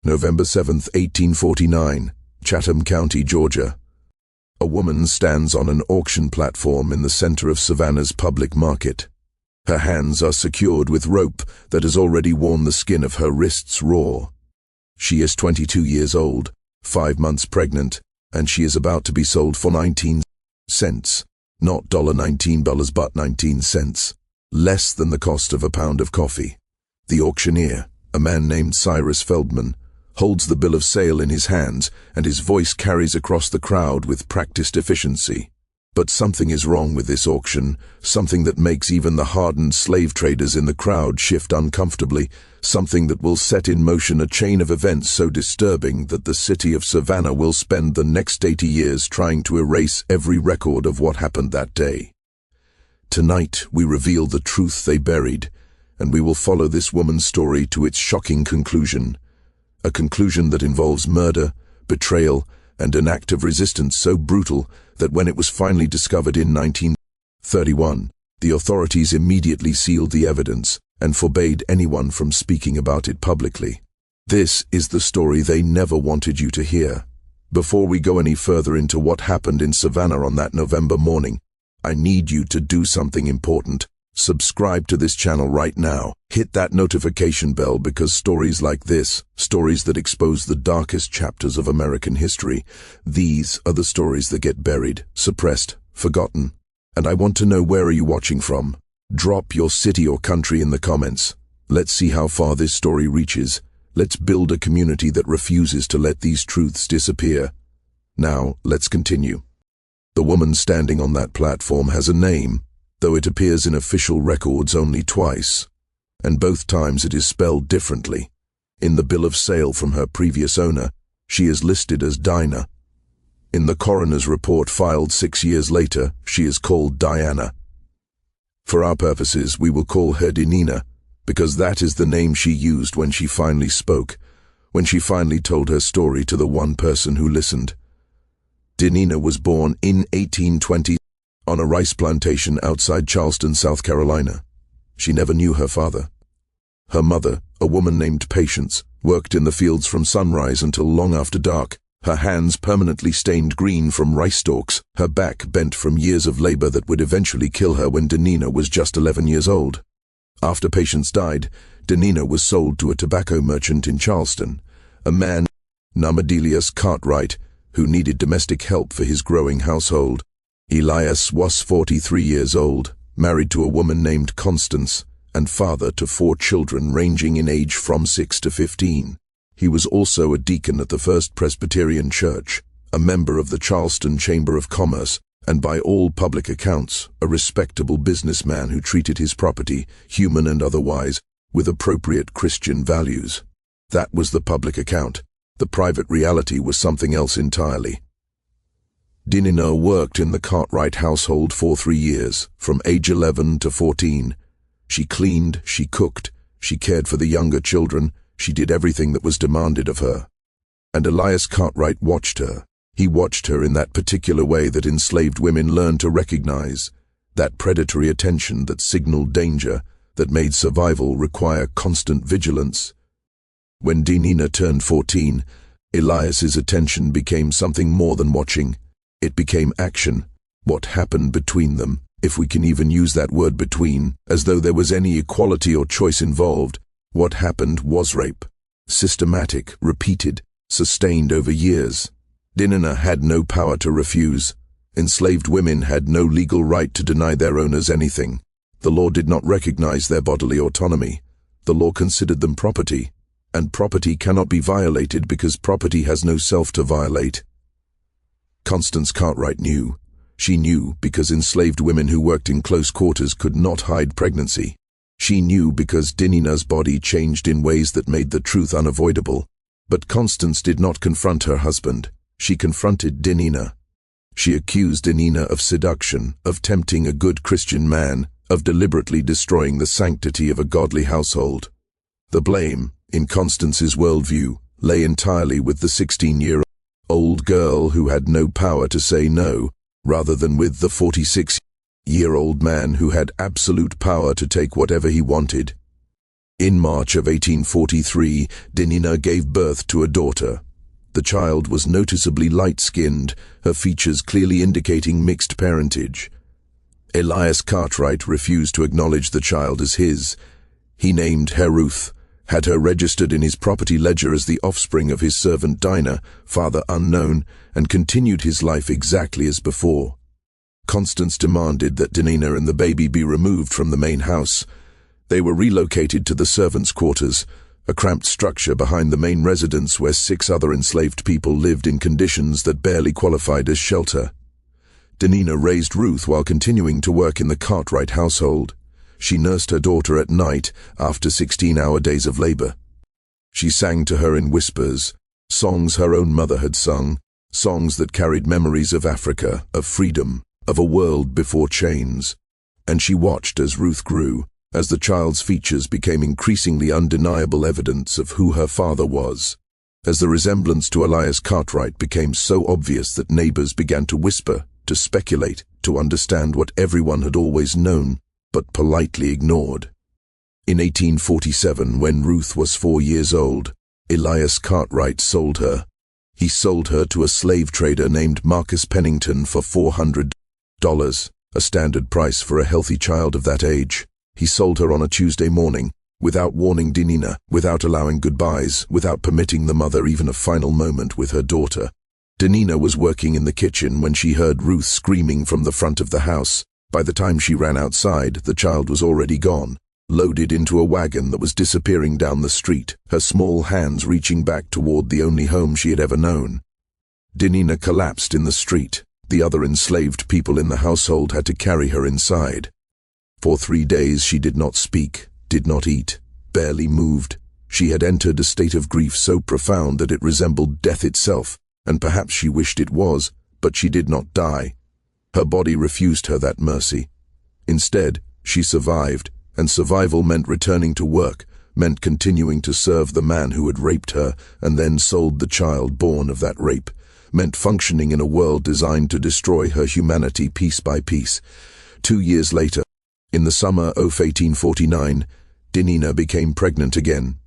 November 7, 1849, Chatham County, Georgia. A woman stands on an auction platform in the center of Savannah's public market. Her hands are secured with rope that has already worn the skin of her wrists raw. She is 22 years old, 5 months pregnant, and she is about to be sold for 19 cents. Not $19, but 19 cents. Less than the cost of a pound of coffee. The auctioneer, a man named Cyrus Feldman, holds the bill of sale in his hands, and his voice carries across the crowd with practiced efficiency. But something is wrong with this auction, something that makes even the hardened slave traders in the crowd shift uncomfortably, something that will set in motion a chain of events so disturbing that the city of Savannah will spend the next 80 years trying to erase every record of what happened that day. Tonight we reveal the truth they buried, and we will follow this woman's story to its shocking conclusion. A conclusion that involves murder, betrayal, and an act of resistance so brutal that when it was finally discovered in 1931, the authorities immediately sealed the evidence and forbade anyone from speaking about it publicly. This is the story they never wanted you to hear. Before we go any further into what happened in Savannah on that November morning, I need you to do something important. Subscribe to this channel right now. Hit that notification bell because stories like this, stories that expose the darkest chapters of American history, these are the stories that get buried, suppressed, forgotten. And I want to know, where are you watching from? Drop your city or country in the comments. Let's see how far this story reaches. Let's build a community that refuses to let these truths disappear. Now, let's continue. The woman standing on that platform has a name, though it appears in official records only twice, and both times it is spelled differently. In the bill of sale from her previous owner, she is listed as Dinah. In the coroner's report filed 6 years later, she is called Diana. For our purposes, we will call her Dinina, because that is the name she used when she finally spoke, when she finally told her story to the one person who listened. Dinina was born in 1820 on a rice plantation outside Charleston, South Carolina. She never knew her father. Her mother, a woman named Patience, worked in the fields from sunrise until long after dark, her hands permanently stained green from rice stalks, her back bent from years of labor that would eventually kill her when Dinina was just 11 years old. After Patience died, Dinina was sold to a tobacco merchant in Charleston, a man named Cartwright, who needed domestic help for his growing household. Elias was 43 years old, married to a woman named Constance, and father to 4 children ranging in age from 6 to 15. He was also a deacon at the First Presbyterian Church, a member of the Charleston Chamber of Commerce, and by all public accounts, a respectable businessman who treated his property, human and otherwise, with appropriate Christian values. That was the public account. The private reality was something else entirely. Dinina worked in the Cartwright household for 3 years, from age 11 to 14. She cleaned, she cooked, she cared for the younger children, she did everything that was demanded of her. And Elias Cartwright watched her. He watched her in that particular way that enslaved women learn to recognize, that predatory attention that signaled danger, that made survival require constant vigilance. When Dinina turned 14, Elias's attention became something more than watching. It became action. What happened between them, if we can even use that word between, as though there was any equality or choice involved, what happened was rape. Systematic, repeated, sustained over years. Dinina had no power to refuse. Enslaved women had no legal right to deny their owners anything. The law did not recognize their bodily autonomy. The law considered them property, and property cannot be violated because property has no self to violate. Constance Cartwright knew. She knew because enslaved women who worked in close quarters could not hide pregnancy. She knew because Dinina's body changed in ways that made the truth unavoidable. But Constance did not confront her husband. She confronted Dinina. She accused Dinina of seduction, of tempting a good Christian man, of deliberately destroying the sanctity of a godly household. The blame, in Constance's worldview, lay entirely with the 16-year-old girl who had no power to say no, rather than with the 46-year-old man who had absolute power to take whatever he wanted. In March of 1843, Denina gave birth to a daughter. The child was noticeably light-skinned, her features clearly indicating mixed parentage. Elias Cartwright refused to acknowledge the child as his. He named her Ruth, had her registered in his property ledger as the offspring of his servant Dinah, father unknown, and continued his life exactly as before. Constance demanded that Denina and the baby be removed from the main house. They were relocated to the servants' quarters, a cramped structure behind the main residence where 6 other enslaved people lived in conditions that barely qualified as shelter. Denina raised Ruth while continuing to work in the Cartwright household. She nursed her daughter at night after 16-hour days of labor. She sang to her in whispers, songs her own mother had sung, songs that carried memories of Africa, of freedom, of a world before chains. And she watched as Ruth grew, as the child's features became increasingly undeniable evidence of who her father was, as the resemblance to Elias Cartwright became so obvious that neighbors began to whisper, to speculate, to understand what everyone had always known, but politely ignored. In 1847, when Ruth was 4 years old, Elias Cartwright sold her. He sold her to a slave trader named Marcus Pennington for $400, a standard price for a healthy child of that age. He sold her on a Tuesday morning, without warning Denina, without allowing goodbyes, without permitting the mother even a final moment with her daughter. Denina was working in the kitchen when she heard Ruth screaming from the front of the house. By the time she ran outside, the child was already gone, loaded into a wagon that was disappearing down the street, her small hands reaching back toward the only home she had ever known. Denina collapsed in the street. The other enslaved people in the household had to carry her inside. For 3 days she did not speak, did not eat, barely moved. She had entered a state of grief so profound that it resembled death itself, and perhaps she wished it was, but she did not die. Her body refused her that mercy. Instead, she survived, and survival meant returning to work, meant continuing to serve the man who had raped her and then sold the child born of that rape, meant functioning in a world designed to destroy her humanity piece by piece. 2 years later, in the summer of 1849, Denina became pregnant again.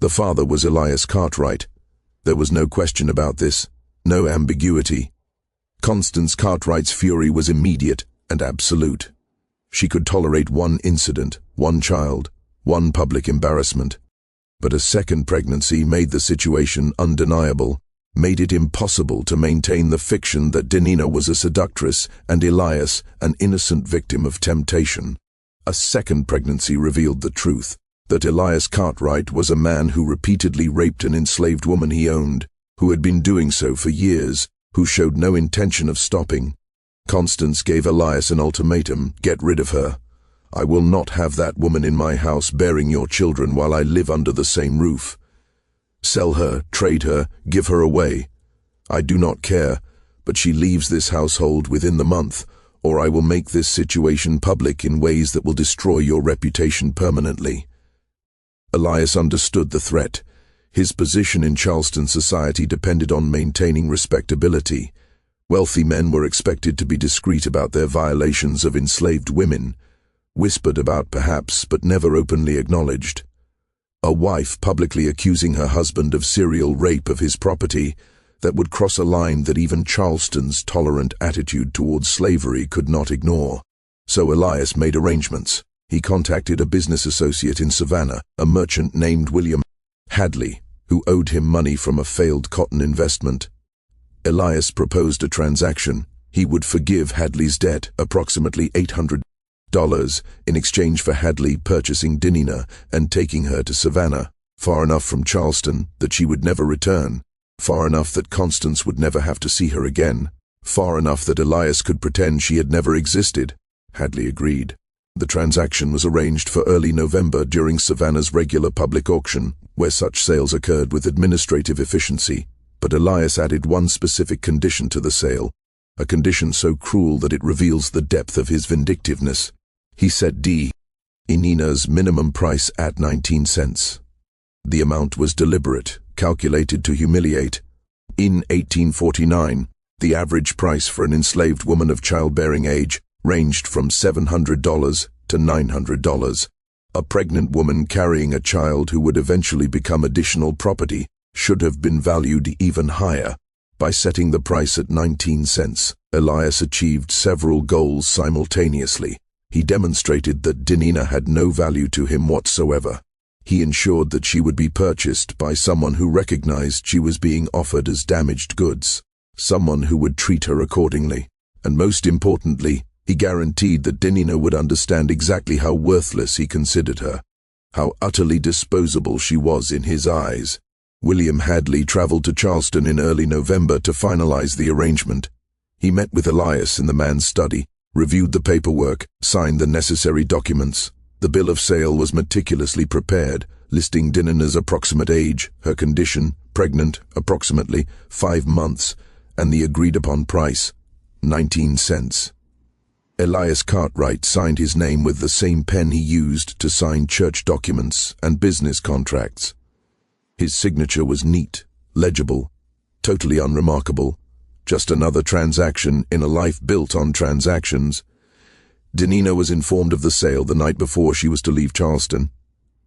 The father was Elias Cartwright. There was no question about this, no ambiguity. Constance Cartwright's fury was immediate and absolute. She could tolerate one incident, one child, one public embarrassment. But a second pregnancy made the situation undeniable, made it impossible to maintain the fiction that Denina was a seductress and Elias an innocent victim of temptation. A second pregnancy revealed the truth, that Elias Cartwright was a man who repeatedly raped an enslaved woman he owned, who had been doing so for years, who showed no intention of stopping. Constance gave Elias an ultimatum: get rid of her. I will not have that woman in my house bearing your children while I live under the same roof. Sell her, trade her, give her away. I do not care, but she leaves this household within the month, or I will make this situation public in ways that will destroy your reputation permanently. Elias understood the threat. His position in Charleston society depended on maintaining respectability. Wealthy men were expected to be discreet about their violations of enslaved women, whispered about perhaps, but never openly acknowledged. A wife publicly accusing her husband of serial rape of his property, that would cross a line that even Charleston's tolerant attitude towards slavery could not ignore. So Elias made arrangements. He contacted a business associate in Savannah, a merchant named William Hadley, who owed him money from a failed cotton investment. Elias proposed a transaction. He would forgive Hadley's debt, approximately $800, in exchange for Hadley purchasing Denina and taking her to Savannah, far enough from Charleston that she would never return, far enough that Constance would never have to see her again, far enough that Elias could pretend she had never existed. Hadley agreed. The transaction was arranged for early November during Savannah's regular public auction, where such sales occurred with administrative efficiency. But Elias added one specific condition to the sale, a condition so cruel that it reveals the depth of his vindictiveness. He set Denina's minimum price at 19 cents. The amount was deliberate, calculated to humiliate. In 1849, the average price for an enslaved woman of childbearing age ranged from $700 to $900. A pregnant woman carrying a child who would eventually become additional property should have been valued even higher. By setting the price at 19 cents, Elias achieved several goals simultaneously. He demonstrated that Dinina had no value to him whatsoever. He ensured that she would be purchased by someone who recognized she was being offered as damaged goods, someone who would treat her accordingly. And most importantly, he guaranteed that Dinina would understand exactly how worthless he considered her, how utterly disposable she was in his eyes. William Hadley traveled to Charleston in early November to finalize the arrangement. He met with Elias in the man's study, reviewed the paperwork, signed the necessary documents. The bill of sale was meticulously prepared, listing Dinina's approximate age, her condition, pregnant, approximately 5 months, and the agreed-upon price, 19 cents. Elias Cartwright signed his name with the same pen he used to sign church documents and business contracts. His signature was neat, legible, totally unremarkable, just another transaction in a life built on transactions. Dinina was informed of the sale the night before she was to leave Charleston.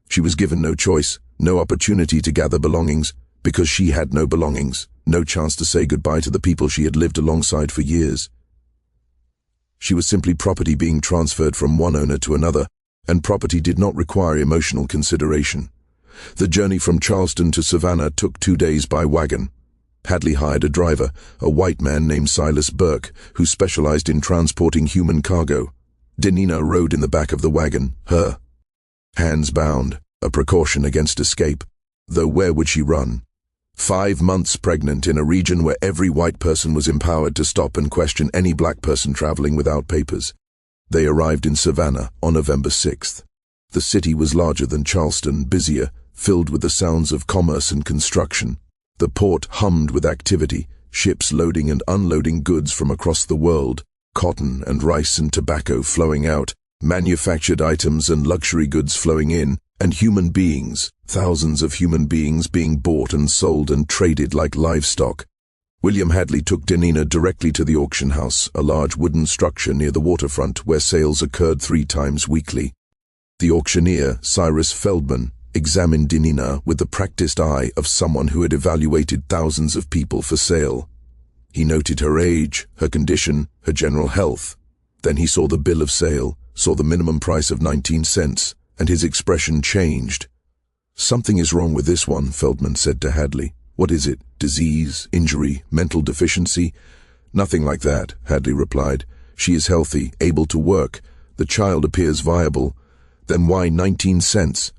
She was given no choice, no opportunity to gather belongings, because she had no belongings, no chance to say goodbye to the people she had lived alongside for years. She was simply property being transferred from one owner to another, and property did not require emotional consideration. The journey from Charleston to Savannah took 2 days by wagon. Hadley hired a driver, a white man named Silas Burke, who specialized in transporting human cargo. Dinina rode in the back of the wagon, her hands bound, a precaution against escape, though where would she run? 5 months pregnant in a region where every white person was empowered to stop and question any black person traveling without papers. They arrived in Savannah on November 6th. The city was larger than Charleston, busier, filled with the sounds of commerce and construction. The port hummed with activity, ships loading and unloading goods from across the world, cotton and rice and tobacco flowing out, manufactured items and luxury goods flowing in, and human beings, thousands of human beings being bought and sold and traded like livestock. William Hadley took Dinina directly to the auction house, a large wooden structure near the waterfront where sales occurred 3 times weekly. The auctioneer, Cyrus Feldman, examined Dinina with the practiced eye of someone who had evaluated thousands of people for sale. He noted her age, her condition, her general health. Then he saw the bill of sale, saw the minimum price of 19 cents, and his expression changed. "Something is wrong with this one," Feldman said to Hadley. "What is it? Disease, injury, mental deficiency?" "Nothing like that," Hadley replied. "She is healthy, able to work. The child appears viable. Then why 19 cents?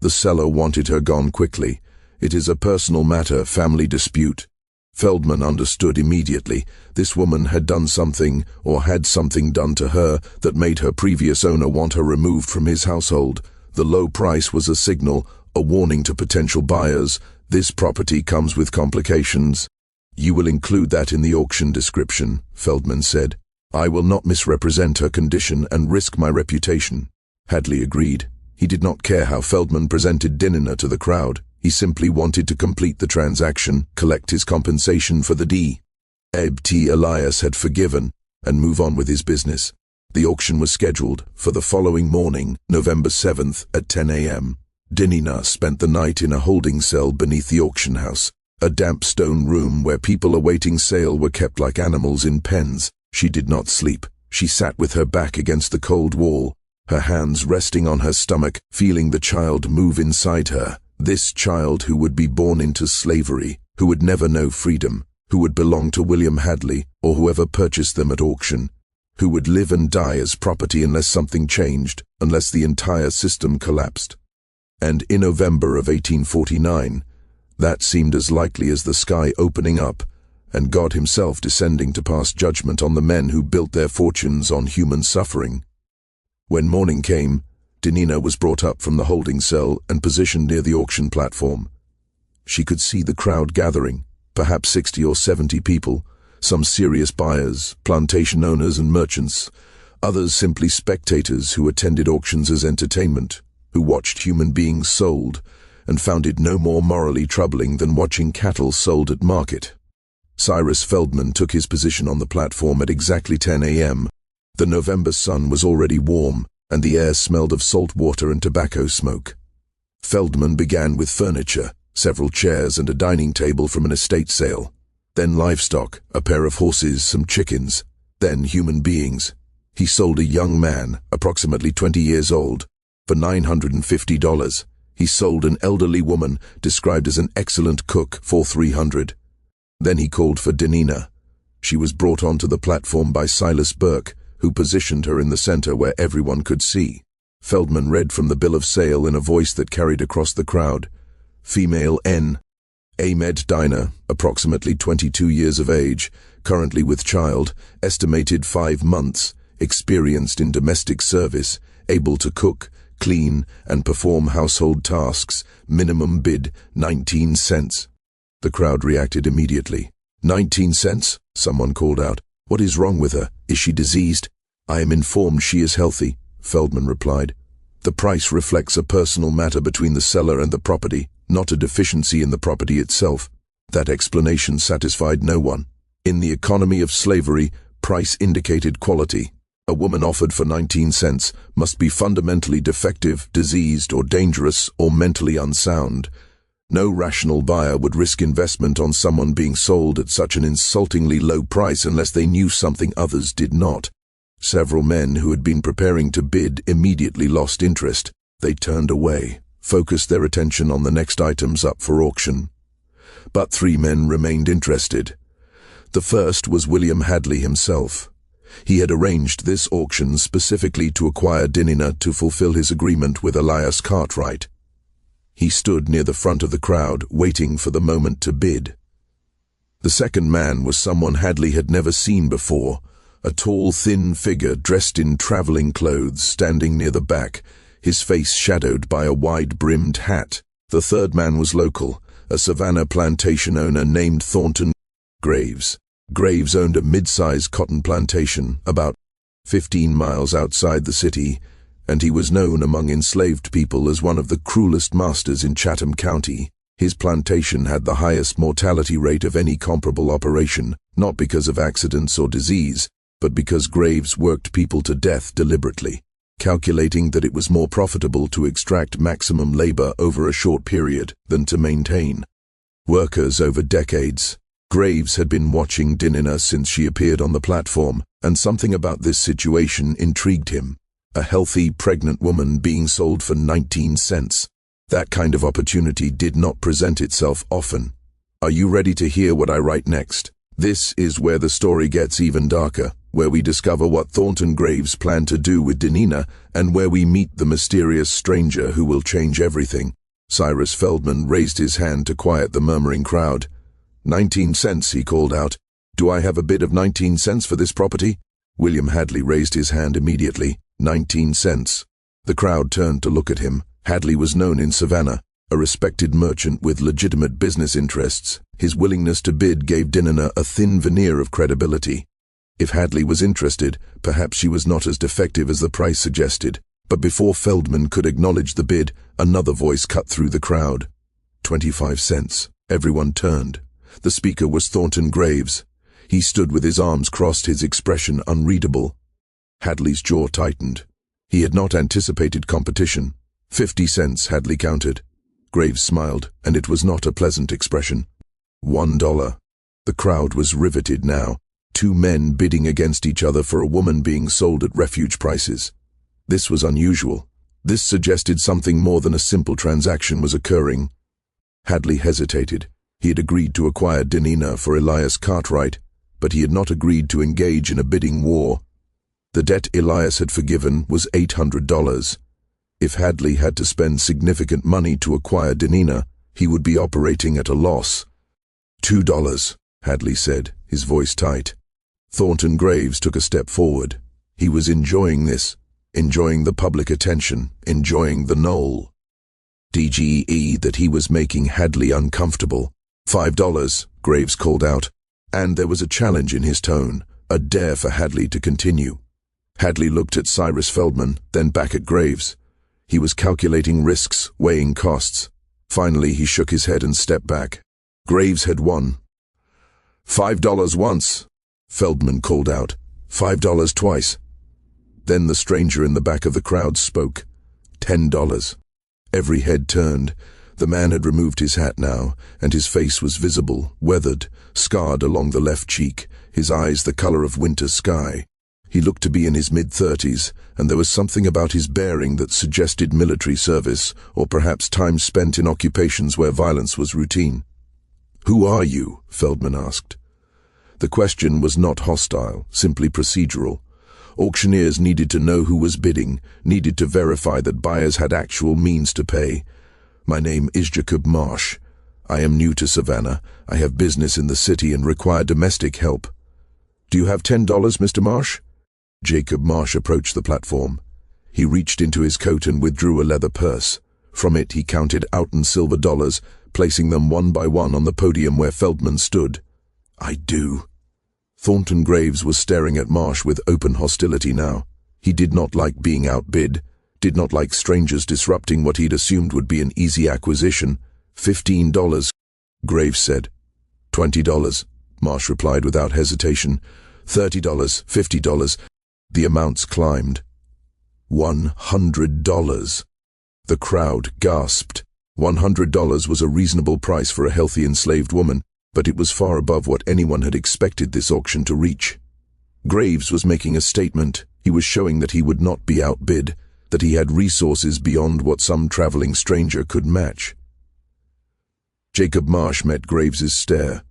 The seller wanted her gone quickly. "It is a personal matter, family dispute." Feldman understood immediately. This woman had done something, or had something done to her, that made her previous owner want her removed from his household. The low price was a signal, a warning to potential buyers. "This property comes with complications." "You will include that in the auction description," Feldman said. "I will not misrepresent her condition and risk my reputation." Hadley agreed. He did not care how Feldman presented Dinina to the crowd. He simply wanted to complete the transaction, collect his compensation for the D.T. Elias had forgiven, and move on with his business. The auction was scheduled for the following morning, November 7th at 10 a.m. Dinina spent the night in a holding cell beneath the auction house, a damp stone room where people awaiting sale were kept like animals in pens. She did not sleep. She sat with her back against the cold wall, her hands resting on her stomach, feeling the child move inside her. This child who would be born into slavery, who would never know freedom, who would belong to William Hadley or whoever purchased them at auction, who would live and die as property unless something changed, unless the entire system collapsed. And in November of 1849, that seemed as likely as the sky opening up and God himself descending to pass judgment on the men who built their fortunes on human suffering. When morning came, Dinina was brought up from the holding cell and positioned near the auction platform. She could see the crowd gathering, perhaps 60 or 70 people, some serious buyers, plantation owners and merchants, others simply spectators who attended auctions as entertainment, who watched human beings sold and found it no more morally troubling than watching cattle sold at market. Cyrus Feldman took his position on the platform at exactly 10 a.m. The November sun was already warm, and the air smelled of salt water and tobacco smoke. Feldman began with furniture, several chairs and a dining table from an estate sale. Then livestock, a pair of horses, some chickens. Then human beings. He sold a young man, approximately 20 years old, for $950. He sold an elderly woman, described as an excellent cook, for $300. Then he called for Denina. She was brought onto the platform by Silas Burke, who positioned her in the center where everyone could see. Feldman read from the bill of sale in a voice that carried across the crowd. Female N. Ahmed Diner, approximately 22 years of age, currently with child, estimated 5 months, experienced in domestic service, able to cook, clean, and perform household tasks, minimum bid 19 cents. The crowd reacted immediately. 19 cents? Someone called out. What is wrong with her? Is she diseased? I am informed she is healthy, Feldman replied. The price reflects a personal matter between the seller and the property, not a deficiency in the property itself. That explanation satisfied no one. In the economy of slavery, price indicated quality. A woman offered for 19 cents must be fundamentally defective, diseased, or dangerous, or mentally unsound. No rational buyer would risk investment on someone being sold at such an insultingly low price unless they knew something others did not. Several men who had been preparing to bid immediately lost interest. They turned away, focused their attention on the next items up for auction. But 3 men remained interested. The first was William Hadley himself. He had arranged this auction specifically to acquire Denina to fulfill his agreement with Elias Cartwright. He stood near the front of the crowd, waiting for the moment to bid. The second man was someone Hadley had never seen before, a tall, thin figure dressed in traveling clothes standing near the back, his face shadowed by a wide-brimmed hat. The third man was local, a Savannah plantation owner named Thornton Graves. Graves owned a mid-sized cotton plantation about 15 miles outside the city, and he was known among enslaved people as one of the cruelest masters in Chatham County. His plantation had the highest mortality rate of any comparable operation, not because of accidents or disease, but because Graves worked people to death deliberately, calculating that it was more profitable to extract maximum labor over a short period than to maintain workers over decades. Graves had been watching Denina since she appeared on the platform, and something about this situation intrigued him. A healthy, pregnant woman being sold for 19 cents. That kind of opportunity did not present itself often. Are you ready to hear what I write next? This is where the story gets even darker, where we discover what Thornton Graves planned to do with Denina, and where we meet the mysterious stranger who will change everything. Cyrus Feldman raised his hand to quiet the murmuring crowd. 19 cents, he called out. Do I have a bid of 19 cents for this property? William Hadley raised his hand immediately. 19 cents. The crowd turned to look at him. Hadley was known in Savannah, a respected merchant with legitimate business interests. His willingness to bid gave Denina a thin veneer of credibility. If Hadley was interested, perhaps she was not as defective as the price suggested. But before Feldman could acknowledge the bid, another voice cut through the crowd. 25 cents. Everyone turned. The speaker was Thornton Graves. He stood with his arms crossed, his expression unreadable. Hadley's jaw tightened. He had not anticipated competition. 50 cents, Hadley countered. Graves smiled, and it was not a pleasant expression. $1. The crowd was riveted now. 2 men bidding against each other for a woman being sold at refuge prices. This was unusual. This suggested something more than a simple transaction was occurring. Hadley hesitated. He had agreed to acquire Denina for Elias Cartwright, but he had not agreed to engage in a bidding war. The debt Elias had forgiven was $800. If Hadley had to spend significant money to acquire Denina, he would be operating at a loss. $2, Hadley said, his voice tight. Thornton Graves took a step forward. He was enjoying this, enjoying the public attention, enjoying the knoll. DGE that he was making Hadley uncomfortable. $5, Graves called out, and there was a challenge in his tone, a dare for Hadley to continue. Hadley looked at Cyrus Feldman, then back at Graves. He was calculating risks, weighing costs. Finally, he shook his head and stepped back. Graves had won. $5 once, Feldman called out. $5 twice. Then the stranger in the back of the crowd spoke. $10. Every head turned. The man had removed his hat now, and his face was visible, weathered, scarred along the left cheek, his eyes the color of winter sky. He looked to be in his mid-30s, and there was something about his bearing that suggested military service, or perhaps time spent in occupations where violence was routine. "Who are you?" Feldman asked. The question was not hostile, simply procedural. Auctioneers needed to know who was bidding, needed to verify that buyers had actual means to pay. "My name is Jacob Marsh. I am new to Savannah. I have business in the city and require domestic help." "Do you have $10, Mr. Marsh?" Jacob Marsh approached the platform. He reached into his coat and withdrew a leather purse. From it he counted out silver dollars, placing them one by one on the podium where Feldman stood. "I do." Thornton Graves was staring at Marsh with open hostility now. He did not like being outbid, did not like strangers disrupting what he'd assumed would be an easy acquisition. $15, Graves said. $20, Marsh replied without hesitation. $30, $50. The amounts climbed. $100. The crowd gasped. $100 was a reasonable price for a healthy enslaved woman, but it was far above what anyone had expected this auction to reach. Graves was making a statement. He was showing that he would not be outbid, that he had resources beyond what some traveling stranger could match. Jacob Marsh met Graves's stare.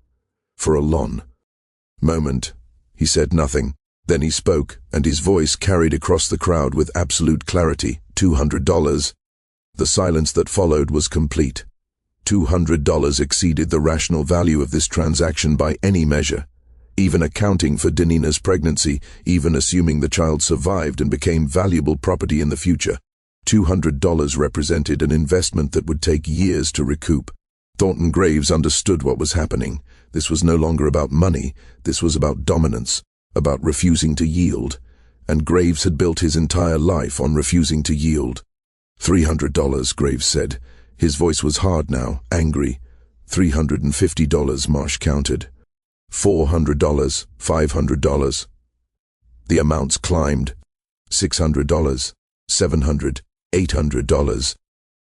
For a long moment, he said nothing. Then he spoke, and his voice carried across the crowd with absolute clarity. $200. The silence that followed was complete. $200 exceeded the rational value of this transaction by any measure. Even accounting for Danina's pregnancy, even assuming the child survived and became valuable property in the future, $200 represented an investment that would take years to recoup. Thornton Graves understood what was happening. This was no longer about money, this was about dominance, about refusing to yield, and Graves had built his entire life on refusing to yield. $300, Graves said. His voice was hard now, angry. $350, Marsh counted. $400, $500. The amounts climbed. $600, $700, $800.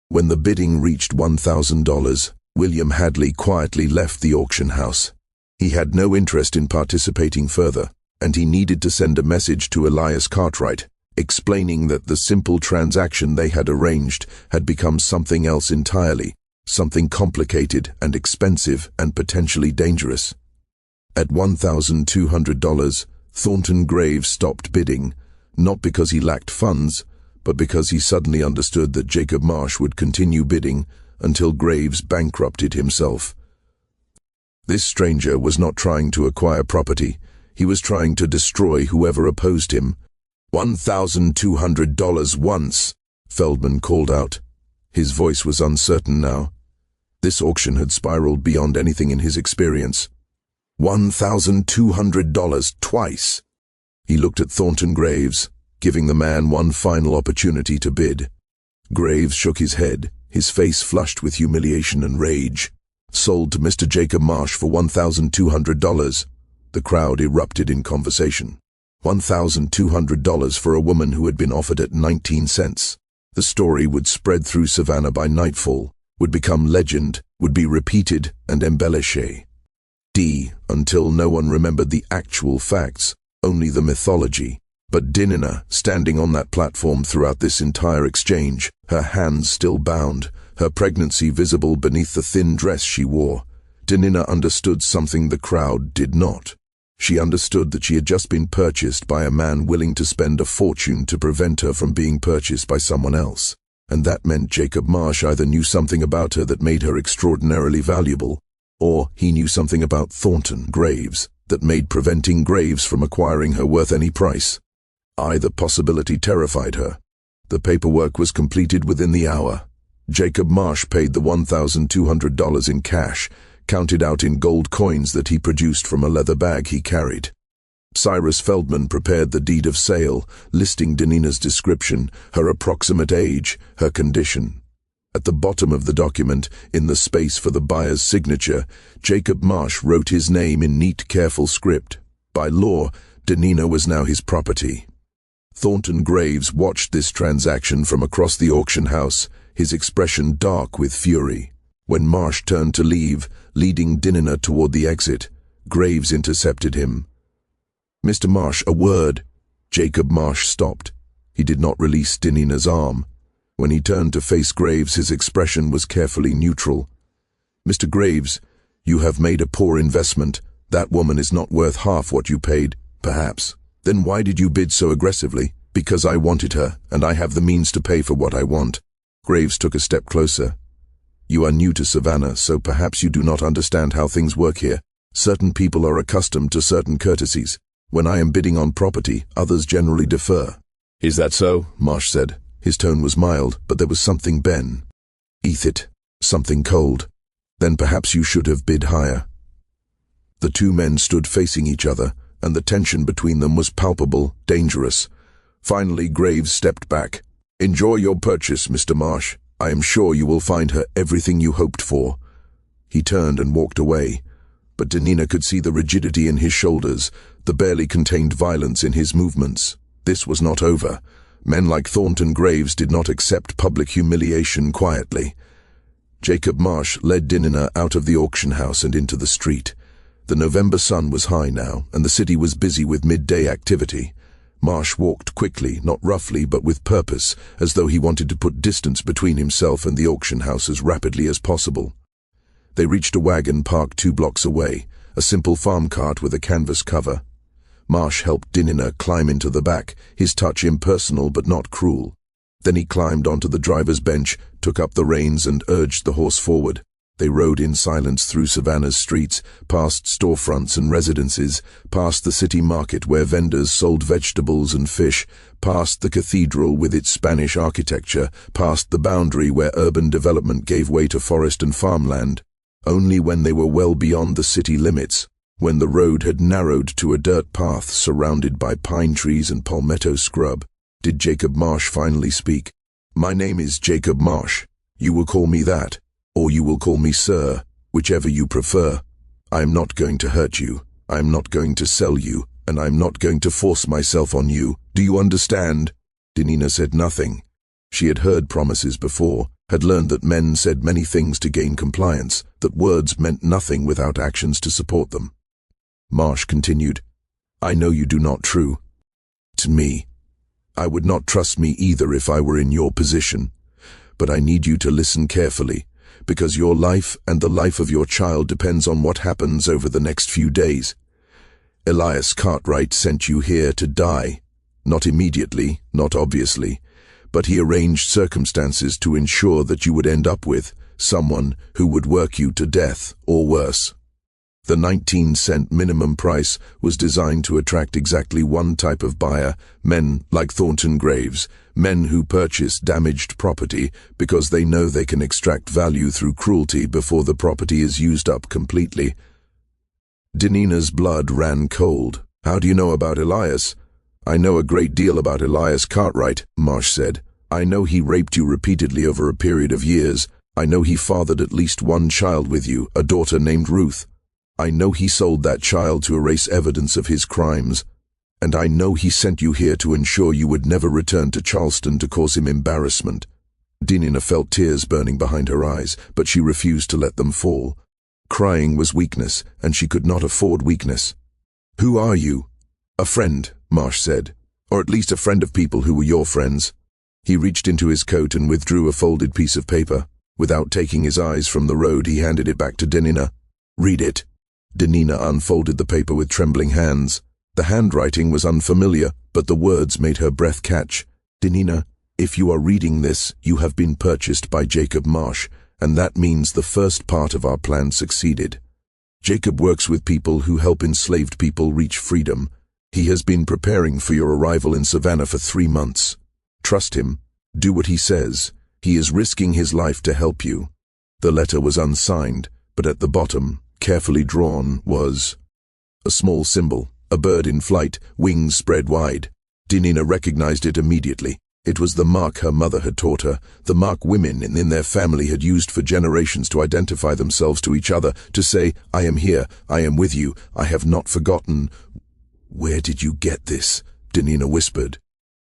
When the bidding reached $1,000, William Hadley quietly left the auction house. He had no interest in participating further, and he needed to send a message to Elias Cartwright, explaining that the simple transaction they had arranged had become something else entirely, something complicated and expensive and potentially dangerous. At $1,200, Thornton Graves stopped bidding, not because he lacked funds, but because he suddenly understood that Jacob Marsh would continue bidding until Graves bankrupted himself. This stranger was not trying to acquire property. He was trying to destroy whoever opposed him. $1,200 once, Feldman called out. His voice was uncertain now. This auction had spiraled beyond anything in his experience. $1,200 twice. He looked at Thornton Graves, giving the man one final opportunity to bid. Graves shook his head, his face flushed with humiliation and rage. Sold to Mr. Jacob Marsh for $1,200. The crowd erupted in conversation. $1,200 for a woman who had been offered at 19 cents. The story would spread through Savannah by nightfall, would become legend, would be repeated and embellished. Until no one remembered the actual facts, only the mythology. But Danina, standing on that platform throughout this entire exchange, her hands still bound, her pregnancy visible beneath the thin dress she wore, Danina understood something the crowd did not. She understood that she had just been purchased by a man willing to spend a fortune to prevent her from being purchased by someone else. And that meant Jacob Marsh either knew something about her that made her extraordinarily valuable, or he knew something about Thornton Graves that made preventing Graves from acquiring her worth any price. Either possibility terrified her. The paperwork was completed within the hour. Jacob Marsh paid the $1,200 in cash, counted out in gold coins that he produced from a leather bag he carried. Cyrus Feldman prepared the deed of sale, listing Danina's description, her approximate age, her condition. At the bottom of the document, in the space for the buyer's signature, Jacob Marsh wrote his name in neat, careful script. By law, Danina was now his property. Thornton Graves watched this transaction from across the auction house, his expression dark with fury. When Marsh turned to leave, leading Dinina toward the exit, Graves intercepted him. "Mr. Marsh, a word." Jacob Marsh stopped. He did not release Dinina's arm. When he turned to face Graves, his expression was carefully neutral. "Mr. Graves, you have made a poor investment. That woman is not worth half what you paid, perhaps. Then why did you bid so aggressively?" "Because I wanted her, and I have the means to pay for what I want." Graves took a step closer. "You are new to Savannah, so perhaps you do not understand how things work here. Certain people are accustomed to certain courtesies. When I am bidding on property, others generally defer." "Is that so?" Marsh said. His tone was mild, but there was something it, something cold. "Then perhaps you should have bid higher." The two men stood facing each other, and the tension between them was palpable, dangerous. Finally, Graves stepped back. "Enjoy your purchase, Mr. Marsh. I am sure you will find her everything you hoped for." He turned and walked away, but Dinina could see the rigidity in his shoulders, the barely contained violence in his movements. This was not over. Men like Thornton Graves did not accept public humiliation quietly. Jacob Marsh led Dinina out of the auction house and into the street. The November sun was high now, and the city was busy with midday activity. Marsh walked quickly, not roughly, but with purpose, as though he wanted to put distance between himself and the auction house as rapidly as possible. They reached a wagon parked 2 blocks away, a simple farm cart with a canvas cover. Marsh helped Dinina climb into the back, his touch impersonal but not cruel. Then he climbed onto the driver's bench, took up the reins and urged the horse forward. They rode in silence through Savannah's streets, past storefronts and residences, past the city market where vendors sold vegetables and fish, past the cathedral with its Spanish architecture, past the boundary where urban development gave way to forest and farmland. Only when they were well beyond the city limits, when the road had narrowed to a dirt path surrounded by pine trees and palmetto scrub, did Jacob Marsh finally speak. "My name is Jacob Marsh. You will call me that, or you will call me Sir, whichever you prefer. I am not going to hurt you, I am not going to sell you, and I am not going to force myself on you. Do you understand?" Dinina said nothing. She had heard promises before, had learned that men said many things to gain compliance, that words meant nothing without actions to support them. Marsh continued, "I know you do not true to me. I would not trust me either if I were in your position. But I need you to listen carefully, because your life and the life of your child depends on what happens over the next few days. Elias Cartwright sent you here to die. Not immediately, not obviously, but he arranged circumstances to ensure that you would end up with someone who would work you to death or worse. The 19-cent minimum price was designed to attract exactly one type of buyer, men like Thornton Graves, men who purchase damaged property because they know they can extract value through cruelty before the property is used up completely." Dinina's blood ran cold. "How do you know about Elias?" "I know a great deal about Elias Cartwright," Marsh said. "I know he raped you repeatedly over a period of years. I know he fathered at least one child with you, a daughter named Ruth. I know he sold that child to erase evidence of his crimes. And I know he sent you here to ensure you would never return to Charleston to cause him embarrassment." Dinina felt tears burning behind her eyes, but she refused to let them fall. Crying was weakness, and she could not afford weakness. "Who are you?" "A friend," Marsh said, "or at least a friend of people who were your friends." He reached into his coat and withdrew a folded piece of paper. Without taking his eyes from the road, he handed it back to Dinina. "Read it." Dinina unfolded the paper with trembling hands. The handwriting was unfamiliar, but the words made her breath catch. "Dinina, if you are reading this, you have been purchased by Jacob Marsh, and that means the first part of our plan succeeded. Jacob works with people who help enslaved people reach freedom. He has been preparing for your arrival in Savannah for 3 months. Trust him. Do what he says. He is risking his life to help you." The letter was unsigned, but at the bottom, carefully drawn, was a small symbol, a bird in flight, wings spread wide. Dinina recognized it immediately. It was the mark her mother had taught her, the mark women in their family had used for generations to identify themselves to each other, to say, "I am here, I am with you, I have not forgotten." "Where did you get this?" Dinina whispered.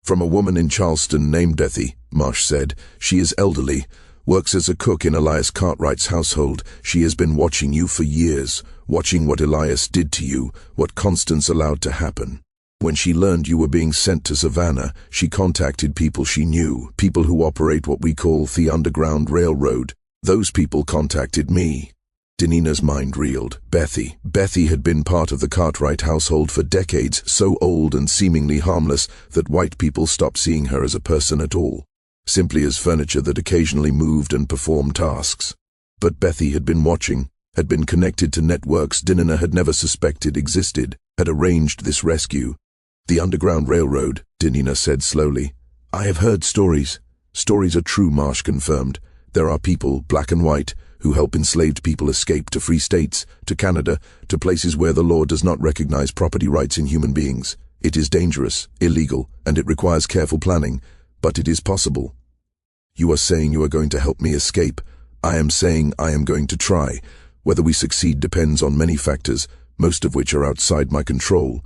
From a woman in Charleston named Bethy, Marsh said. She is elderly, works as a cook in Elias Cartwright's household. She has been watching you for years, watching what Elias did to you, what Constance allowed to happen. When she learned you were being sent to Savannah, she contacted people she knew, people who operate what we call the Underground Railroad. Those people contacted me. Denina's mind reeled. Bethy had been part of the Cartwright household for decades, so old and seemingly harmless that white people stopped seeing her as a person at all, simply as furniture that occasionally moved and performed tasks. But Bethy had been watching, had been connected to networks Denina had never suspected existed, had arranged this rescue. The Underground Railroad, Denina said slowly. I have heard stories. Stories are true, Marsh confirmed. There are people, black and white, who help enslaved people escape to free states, to Canada, to places where the law does not recognize property rights in human beings. It is dangerous, illegal, and it requires careful planning, but it is possible. You are saying you are going to help me escape. I am saying I am going to try. Whether we succeed depends on many factors, most of which are outside my control.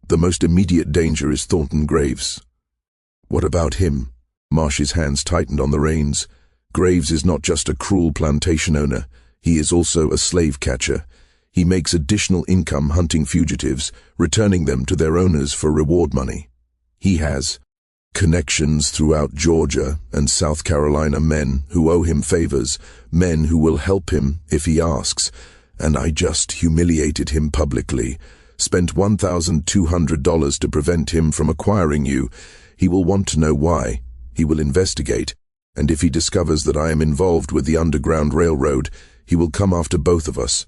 The most immediate danger is Thornton Graves. What about him? Marsh's hands tightened on the reins. Graves is not just a cruel plantation owner. He is also a slave catcher. He makes additional income hunting fugitives, returning them to their owners for reward money. He has connections throughout Georgia and South Carolina, men who owe him favors, men who will help him if he asks. And I just humiliated him publicly, spent $1,200 to prevent him from acquiring you. He will want to know why. He will investigate. And if he discovers that I am involved with the Underground Railroad, he will come after both of us.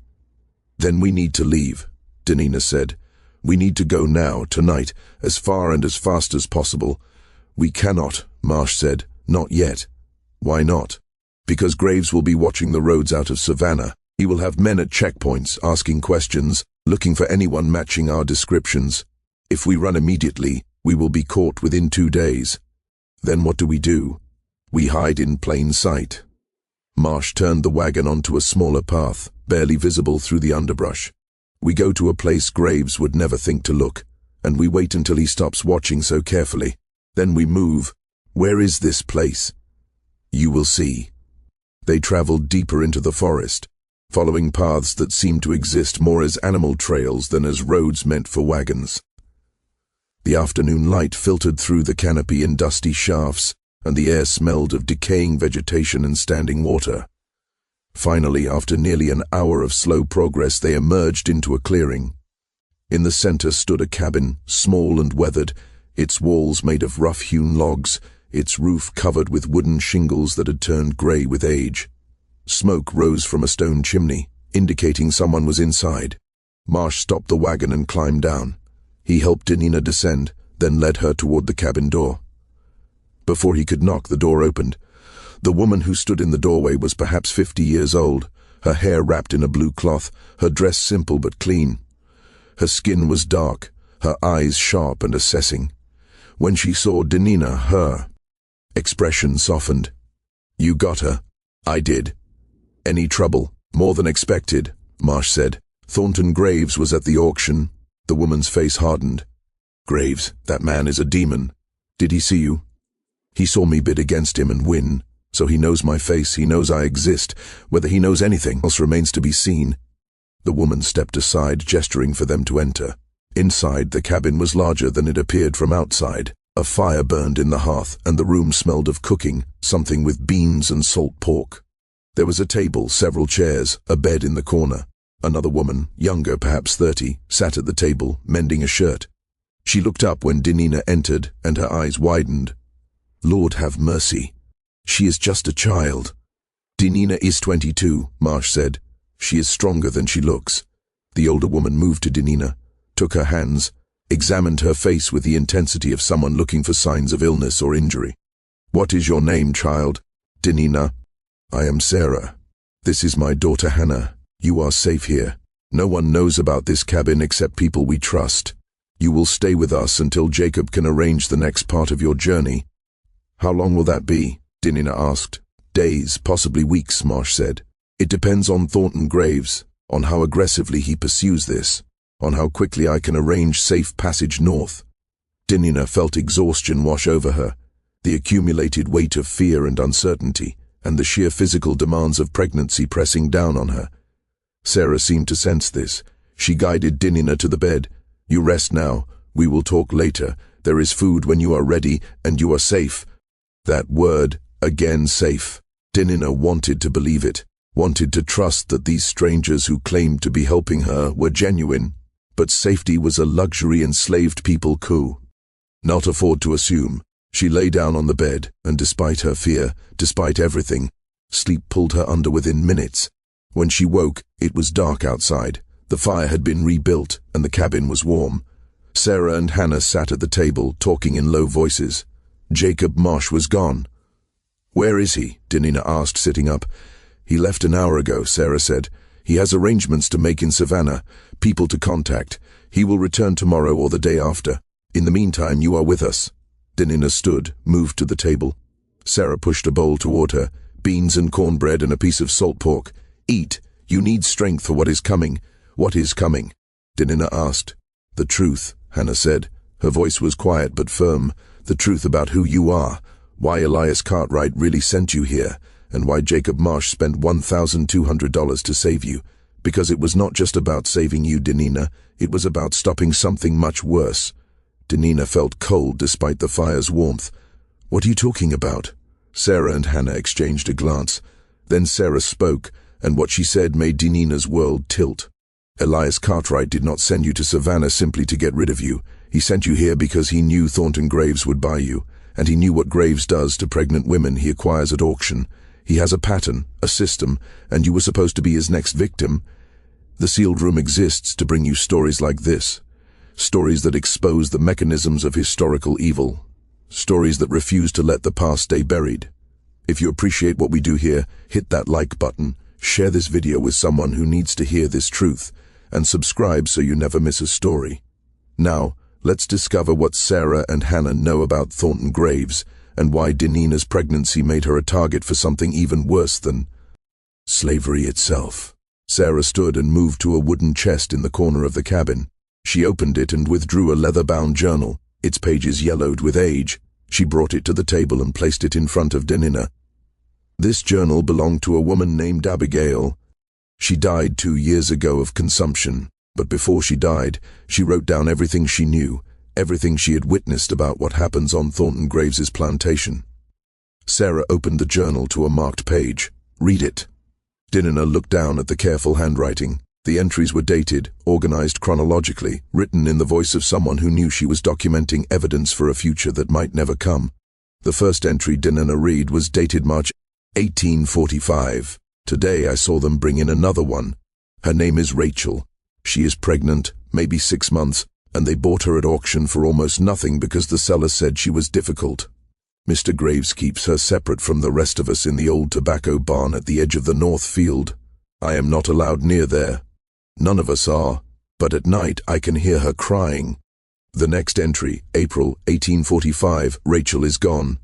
Then we need to leave, Denina said. We need to go now, tonight, as far and as fast as possible. We cannot, Marsh said. Not yet. Why not? Because Graves will be watching the roads out of Savannah. He will have men at checkpoints, asking questions, looking for anyone matching our descriptions. If we run immediately, we will be caught within 2 days. Then what do? We hide in plain sight. Marsh turned the wagon onto a smaller path, barely visible through the underbrush. We go to a place Graves would never think to look, and we wait until he stops watching so carefully. Then we move. Where is this place? You will see. They traveled deeper into the forest, following paths that seemed to exist more as animal trails than as roads meant for wagons. The afternoon light filtered through the canopy in dusty shafts, and the air smelled of decaying vegetation and standing water. Finally, after nearly an hour of slow progress, they emerged into a clearing. In the center stood a cabin, small and weathered, its walls made of rough-hewn logs, its roof covered with wooden shingles that had turned gray with age. Smoke rose from a stone chimney, indicating someone was inside. Marsh stopped the wagon and climbed down. He helped Denina descend, then led her toward the cabin door. Before he could knock, the door opened. The woman who stood in the doorway was perhaps 50 years old, her hair wrapped in a blue cloth, her dress simple but clean. Her skin was dark, her eyes sharp and assessing. When she saw Denina, her expression softened. You got her. I did. Any trouble? More than expected, Marsh said. Thornton Graves was at the auction. The woman's face hardened. Graves, that man is a demon. Did he see you? He saw me bid against him and win, so he knows my face, he knows I exist. Whether he knows anything else remains to be seen. The woman stepped aside, gesturing for them to enter. Inside, the cabin was larger than it appeared from outside. A fire burned in the hearth, and the room smelled of cooking, something with beans and salt pork. There was a table, several chairs, a bed in the corner. Another woman, younger, perhaps 30, sat at the table, mending a shirt. She looked up when Denina entered, and her eyes widened. Lord have mercy. She is just a child. Denina is 22, Marsh said. She is stronger than she looks. The older woman moved to Denina, took her hands, examined her face with the intensity of someone looking for signs of illness or injury. What is your name, child? Denina. I am Sarah. This is my daughter Hannah. You are safe here. No one knows about this cabin except people we trust. You will stay with us until Jacob can arrange the next part of your journey. How long will that be? Denina asked. Days, possibly weeks, Marsh said. It depends on Thornton Graves, on how aggressively he pursues this, on how quickly I can arrange safe passage north. Dinina felt exhaustion wash over her, the accumulated weight of fear and uncertainty, and the sheer physical demands of pregnancy pressing down on her. Sarah seemed to sense this. She guided Dinina to the bed. "You rest now. We will talk later. There is food when you are ready, and you are safe." That word, again safe. Dinina wanted to believe it, wanted to trust that these strangers who claimed to be helping her were genuine. But safety was a luxury enslaved people could not afford to assume. She lay down on the bed, and despite her fear, despite everything, sleep pulled her under within minutes. When she woke, it was dark outside. The fire had been rebuilt, and the cabin was warm. Sarah and Hannah sat at the table, talking in low voices. Jacob Marsh was gone. "Where is he?" Dinina asked, sitting up. "He left an hour ago," Sarah said. "He has arrangements to make in Savannah, people to contact. He will return tomorrow or the day after. In the meantime, you are with us." Dinina stood, moved to the table. Sarah pushed a bowl toward her, beans and cornbread and a piece of salt pork. "Eat. You need strength for what is coming." "What is coming?" Dinina asked. "The truth," Hannah said. Her voice was quiet but firm. "The truth about who you are, why Elias Cartwright really sent you here, and why Jacob Marsh spent $1,200 to save you. Because it was not just about saving you, Dinina. It was about stopping something much worse." Dinina felt cold despite the fire's warmth. "What are you talking about?" Sarah and Hannah exchanged a glance. Then Sarah spoke, and what she said made Dinina's world tilt. "Elias Cartwright did not send you to Savannah simply to get rid of you. He sent you here because he knew Thornton Graves would buy you, and he knew what Graves does to pregnant women he acquires at auction. He has a pattern, a system, and you were supposed to be his next victim. The sealed room exists to bring you stories like this. Stories that expose the mechanisms of historical evil. Stories that refuse to let the past stay buried. If you appreciate what we do here, hit that like button, share this video with someone who needs to hear this truth, and subscribe so you never miss a story. Now, let's discover what Sarah and Hannah know about Thornton Graves, and why Dinina's pregnancy made her a target for something even worse than slavery itself. Sarah stood and moved to a wooden chest in the corner of the cabin. She opened it and withdrew a leather-bound journal, its pages yellowed with age. She brought it to the table and placed it in front of Dinina. This journal belonged to a woman named Abigail. She died 2 years ago of consumption, but before she died, she wrote down everything she knew, everything she had witnessed about what happens on Thornton Graves's plantation. Sarah opened the journal to a marked page. "Read it." Dinina looked down at the careful handwriting. The entries were dated, organized chronologically, written in the voice of someone who knew she was documenting evidence for a future that might never come. The first entry Dinina read was dated March 1845. "Today I saw them bring in another one. Her name is Rachel. She is pregnant, maybe 6 months, and they bought her at auction for almost nothing because the seller said she was difficult. Mr. Graves keeps her separate from the rest of us in the old tobacco barn at the edge of the north field. I am not allowed near there. None of us are, but at night I can hear her crying." The next entry, April 1845, "Rachel is gone.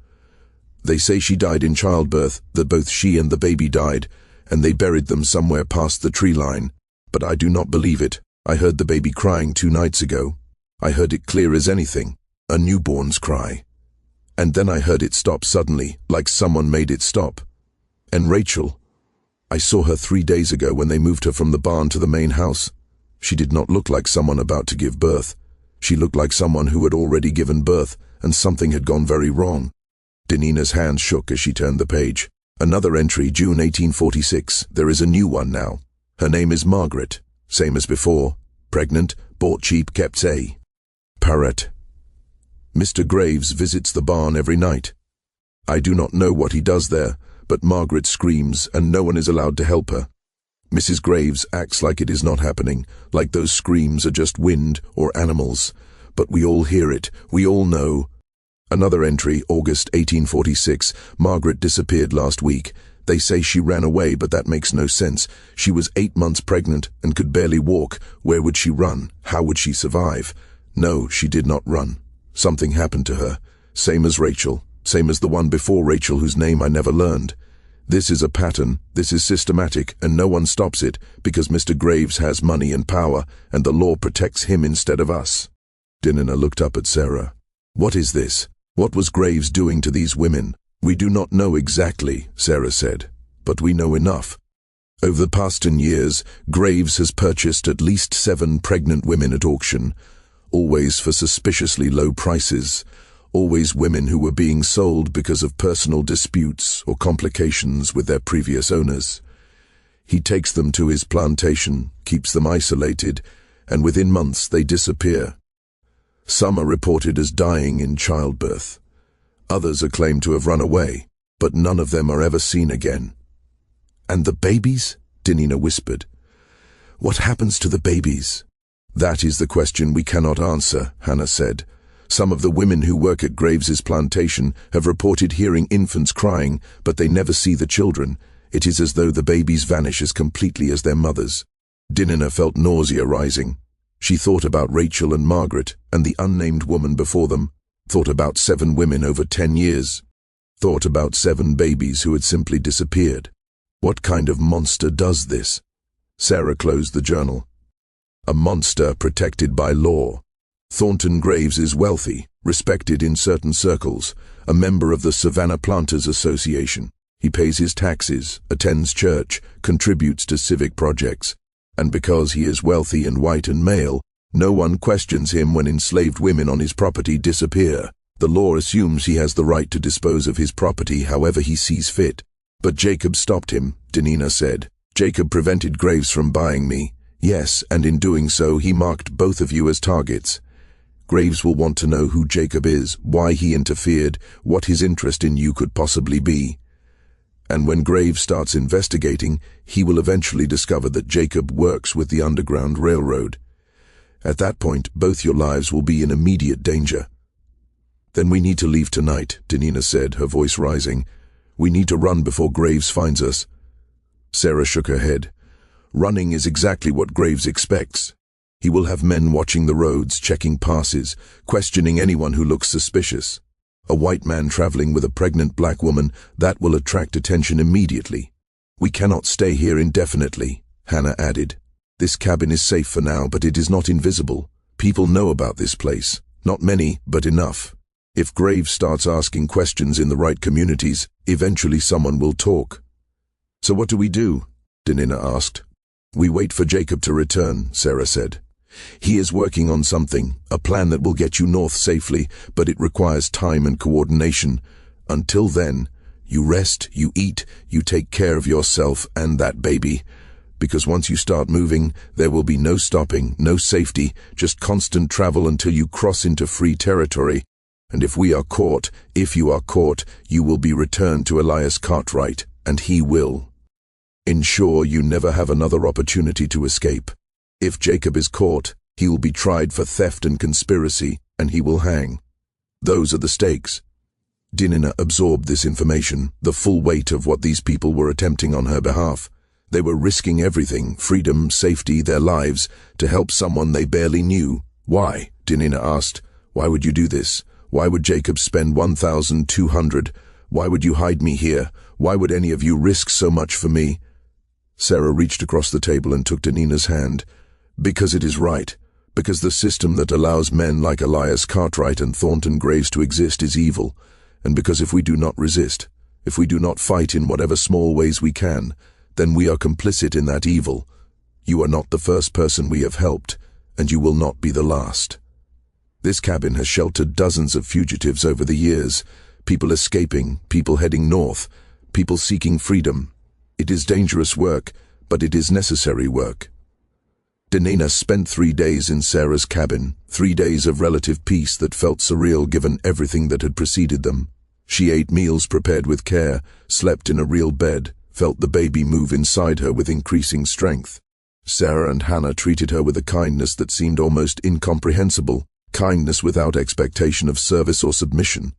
They say she died in childbirth, that both she and the baby died, and they buried them somewhere past the tree line. But I do not believe it. I heard the baby crying 2 nights ago. I heard it clear as anything, a newborn's cry. And then I heard it stop suddenly, like someone made it stop. And Rachel, I saw her 3 days ago when they moved her from the barn to the main house. She did not look like someone about to give birth. She looked like someone who had already given birth, and something had gone very wrong." Dinina's hands shook as she turned the page. Another entry, June 1846. "There is a new one now. Her name is Margaret. Same as before. Pregnant, bought cheap, kept say. Parrot. Mr. Graves visits the barn every night. I do not know what he does there, but Margaret screams and no one is allowed to help her. Mrs. Graves acts like it is not happening, like those screams are just wind or animals. But we all hear it, we all know." Another entry, August 1846. "Margaret disappeared last week. They say she ran away, but that makes no sense. She was 8 months pregnant and could barely walk. Where would she run? How would she survive? No, she did not run. Something happened to her. Same as Rachel. Same as the one before Rachel whose name I never learned. This is a pattern, this is systematic, and no one stops it because Mr. Graves has money and power, and the law protects him instead of us." Dinina looked up at Sarah. What is this? What was Graves doing to these women? We do not know exactly, Sarah said, but we know enough. Over the past 10 years, Graves has purchased at least 7 pregnant women at auction, always for suspiciously low prices, always women who were being sold because of personal disputes or complications with their previous owners. He takes them to his plantation, keeps them isolated, and within months they disappear. Some are reported as dying in childbirth. Others are claimed to have run away, but none of them are ever seen again. And the babies? Dinina whispered. What happens to the babies? That is the question we cannot answer, Hannah said. Some of the women who work at Graves's plantation have reported hearing infants crying, but they never see the children. It is as though the babies vanish as completely as their mothers. Dinina felt nausea rising. She thought about Rachel and Margaret and the unnamed woman before them, thought about 7 women over 10 years, thought about 7 babies who had simply disappeared. What kind of monster does this? Sarah closed the journal. A monster protected by law. Thornton Graves is wealthy, respected in certain circles, a member of the Savannah Planters Association. He pays his taxes, attends church, contributes to civic projects, and because he is wealthy and white and male, no one questions him when enslaved women on his property disappear. The law assumes he has the right to dispose of his property however he sees fit. But Jacob stopped him, Dinina said. Jacob prevented Graves from buying me. Yes, and in doing so, he marked both of you as targets. Graves will want to know who Jacob is, why he interfered, what his interest in you could possibly be. And when Graves starts investigating, he will eventually discover that Jacob works with the Underground Railroad. At that point, both your lives will be in immediate danger. Then we need to leave tonight, Dinina said, her voice rising. We need to run before Graves finds us. Sarah shook her head. Running is exactly what Graves expects. He will have men watching the roads, checking passes, questioning anyone who looks suspicious. A white man traveling with a pregnant black woman, that will attract attention immediately. We cannot stay here indefinitely, Hannah added. This cabin is safe for now, but it is not invisible. People know about this place. Not many, but enough. If Graves starts asking questions in the right communities, eventually someone will talk. So what do we do? Dinina asked. We wait for Jacob to return, Sarah said. He is working on something, a plan that will get you north safely, but it requires time and coordination. Until then, you rest, you eat, you take care of yourself and that baby. Because once you start moving, there will be no stopping, no safety, just constant travel until you cross into free territory. And if you are caught, you will be returned to Elias Cartwright, and he will. Ensure you never have another opportunity to escape. If Jacob is caught, he will be tried for theft and conspiracy, and he will hang. Those are the stakes. Dinina absorbed this information, the full weight of what these people were attempting on her behalf. They were risking everything, freedom, safety, their lives, to help someone they barely knew. Why? Dinina asked. Why would you do this? Why would Jacob spend 1,200? Why would you hide me here? Why would any of you risk so much for me? Sarah reached across the table and took Dinina's hand. Because it is right. Because the system that allows men like Elias Cartwright and Thornton Graves to exist is evil. And because if we do not resist, if we do not fight in whatever small ways we can, then we are complicit in that evil. You are not the first person we have helped, and you will not be the last. This cabin has sheltered dozens of fugitives over the years, people escaping, people heading north, people seeking freedom. It is dangerous work, but it is necessary work. Dinina spent 3 days in Sarah's cabin, 3 days of relative peace that felt surreal given everything that had preceded them. She ate meals prepared with care, slept in a real bed, felt the baby move inside her with increasing strength. Sarah and Hannah treated her with a kindness that seemed almost incomprehensible, kindness without expectation of service or submission,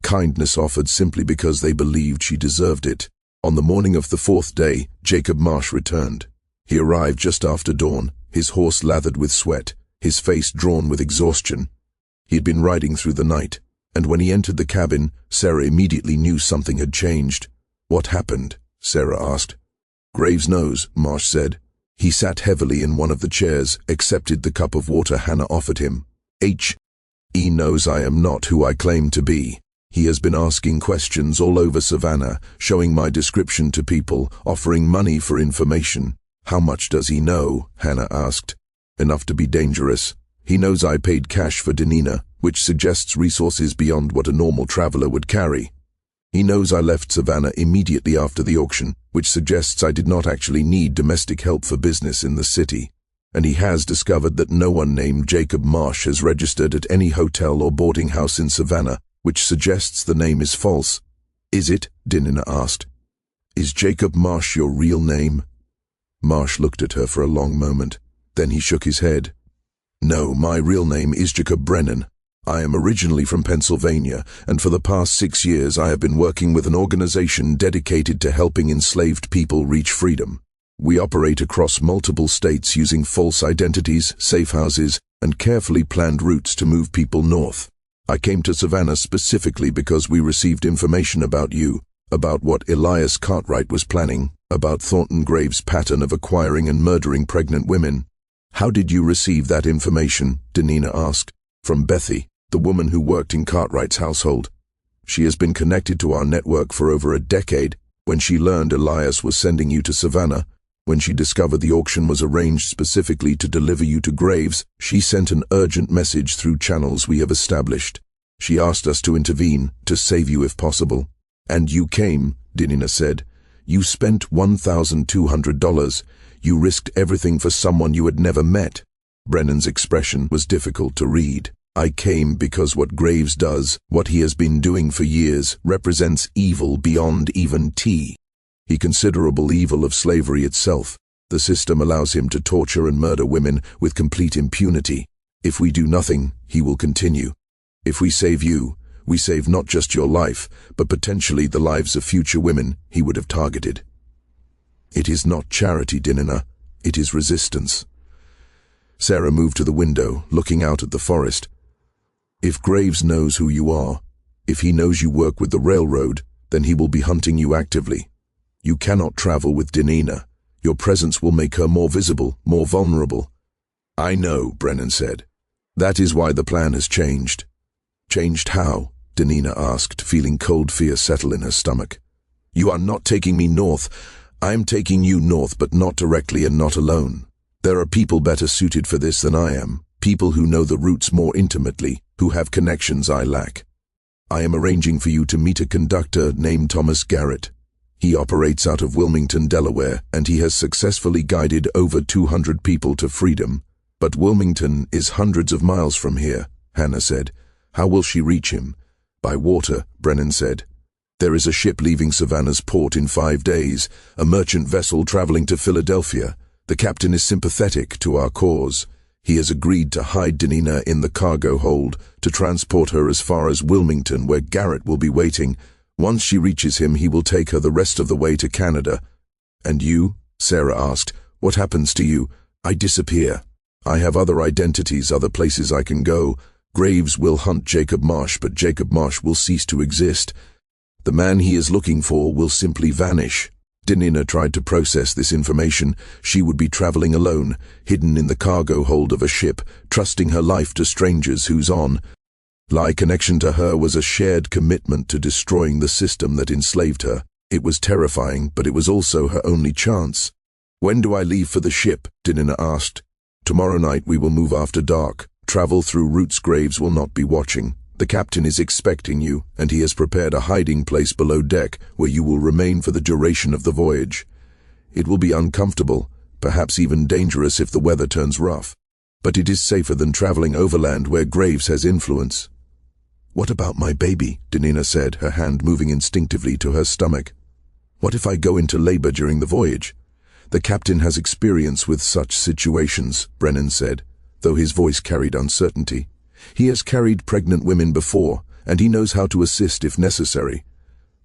kindness offered simply because they believed she deserved it. On the morning of the 4th day, Jacob Marsh returned. He arrived just after dawn, his horse lathered with sweat, his face drawn with exhaustion. He had been riding through the night, and when he entered the cabin, Sarah immediately knew something had changed. What happened? Sarah asked. Graves knows, Marsh said. He sat heavily in one of the chairs, accepted the cup of water Hannah offered him. He knows I am not who I claim to be. He has been asking questions all over Savannah, showing my description to people, offering money for information. How much does he know? Hannah asked. Enough to be dangerous. He knows I paid cash for Denina, which suggests resources beyond what a normal traveler would carry. He knows I left Savannah immediately after the auction, which suggests I did not actually need domestic help for business in the city. And he has discovered that no one named Jacob Marsh has registered at any hotel or boarding house in Savannah, which suggests the name is false. Is it? Denina asked. Is Jacob Marsh your real name? Marsh looked at her for a long moment. Then he shook his head. No, my real name is Jacob Brennan. I am originally from Pennsylvania, and for the past 6 years I have been working with an organization dedicated to helping enslaved people reach freedom. We operate across multiple states using false identities, safe houses, and carefully planned routes to move people north. I came to Savannah specifically because we received information about you, about what Elias Cartwright was planning, about Thornton Graves' pattern of acquiring and murdering pregnant women. How did you receive that information? Denina asked. From Bethy, the woman who worked in Cartwright's household. She has been connected to our network for over a decade. When she learned Elias was sending you to Savannah, when she discovered the auction was arranged specifically to deliver you to Graves, she sent an urgent message through channels we have established. She asked us to intervene, to save you if possible. And you came, Denina said. You spent $1,200. You risked everything for someone you had never met. Brennan's expression was difficult to read. I came because what Graves does, what he has been doing for years, represents evil beyond even tea. The considerable evil of slavery itself. The system allows him to torture and murder women with complete impunity. If we do nothing, he will continue. If we save you, we save not just your life, but potentially the lives of future women he would have targeted. It is not charity, Denina. It is resistance. Sarah moved to the window, looking out at the forest. If Graves knows who you are, if he knows you work with the railroad, then he will be hunting you actively. You cannot travel with Denina. Your presence will make her more visible, more vulnerable. I know, Brennan said. That is why the plan has changed. Changed how? Denina asked, feeling cold fear settle in her stomach. You are not taking me north. I am taking you north, but not directly and not alone. There are people better suited for this than I am, people who know the routes more intimately, who have connections I lack. I am arranging for you to meet a conductor named Thomas Garrett. He operates out of Wilmington, Delaware, and he has successfully guided over 200 people to freedom. But Wilmington is hundreds of miles from here, Hannah said. How will she reach him? By water, Brennan said. There is a ship leaving Savannah's port in 5 days, a merchant vessel traveling to Philadelphia. The captain is sympathetic to our cause. He has agreed to hide Denina in the cargo hold, to transport her as far as Wilmington, where Garrett will be waiting. Once she reaches him, he will take her the rest of the way to Canada. And you? Sarah asked. What happens to you? I disappear. I have other identities, other places I can go. Graves will hunt Jacob Marsh, but Jacob Marsh will cease to exist. The man he is looking for will simply vanish. Denina tried to process this information. She would be traveling alone, hidden in the cargo hold of a ship, trusting her life to strangers whose connection to her was a shared commitment to destroying the system that enslaved her. It was terrifying, but it was also her only chance. When do I leave for the ship? Denina asked. Tomorrow night we will move after dark. Travel through routes Graves will not be watching. The captain is expecting you, and he has prepared a hiding place below deck where you will remain for the duration of the voyage. It will be uncomfortable, perhaps even dangerous if the weather turns rough, but it is safer than traveling overland where Graves has influence. What about my baby? Denina said, her hand moving instinctively to her stomach. What if I go into labor during the voyage? The captain has experience with such situations, Brennan said, though his voice carried uncertainty. He has carried pregnant women before, and he knows how to assist if necessary.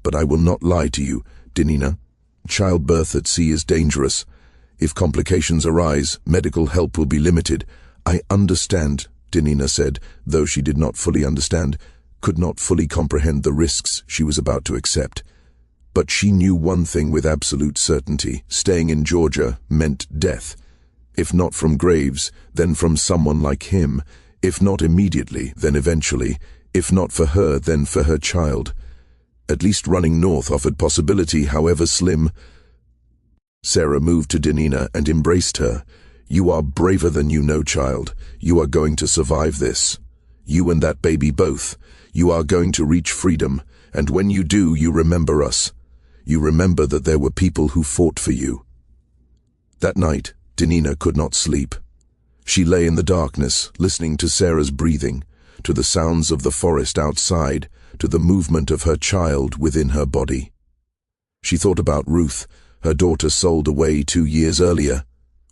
But I will not lie to you, Denina. Childbirth at sea is dangerous. If complications arise, medical help will be limited. I understand, Denina said, though she did not fully understand, could not fully comprehend the risks she was about to accept. But she knew one thing with absolute certainty. Staying in Georgia meant death. If not from Graves, then from someone like him. If not immediately, then eventually. If not for her, then for her child. At least running north offered possibility, however slim. Sarah moved to Denina and embraced her. "You are braver than you know, child. You are going to survive this. You and that baby both. You are going to reach freedom, and when you do, you remember us. You remember that there were people who fought for you." That night, Denina could not sleep. She lay in the darkness, listening to Sarah's breathing, to the sounds of the forest outside, to the movement of her child within her body. She thought about Ruth, her daughter sold away 2 years earlier,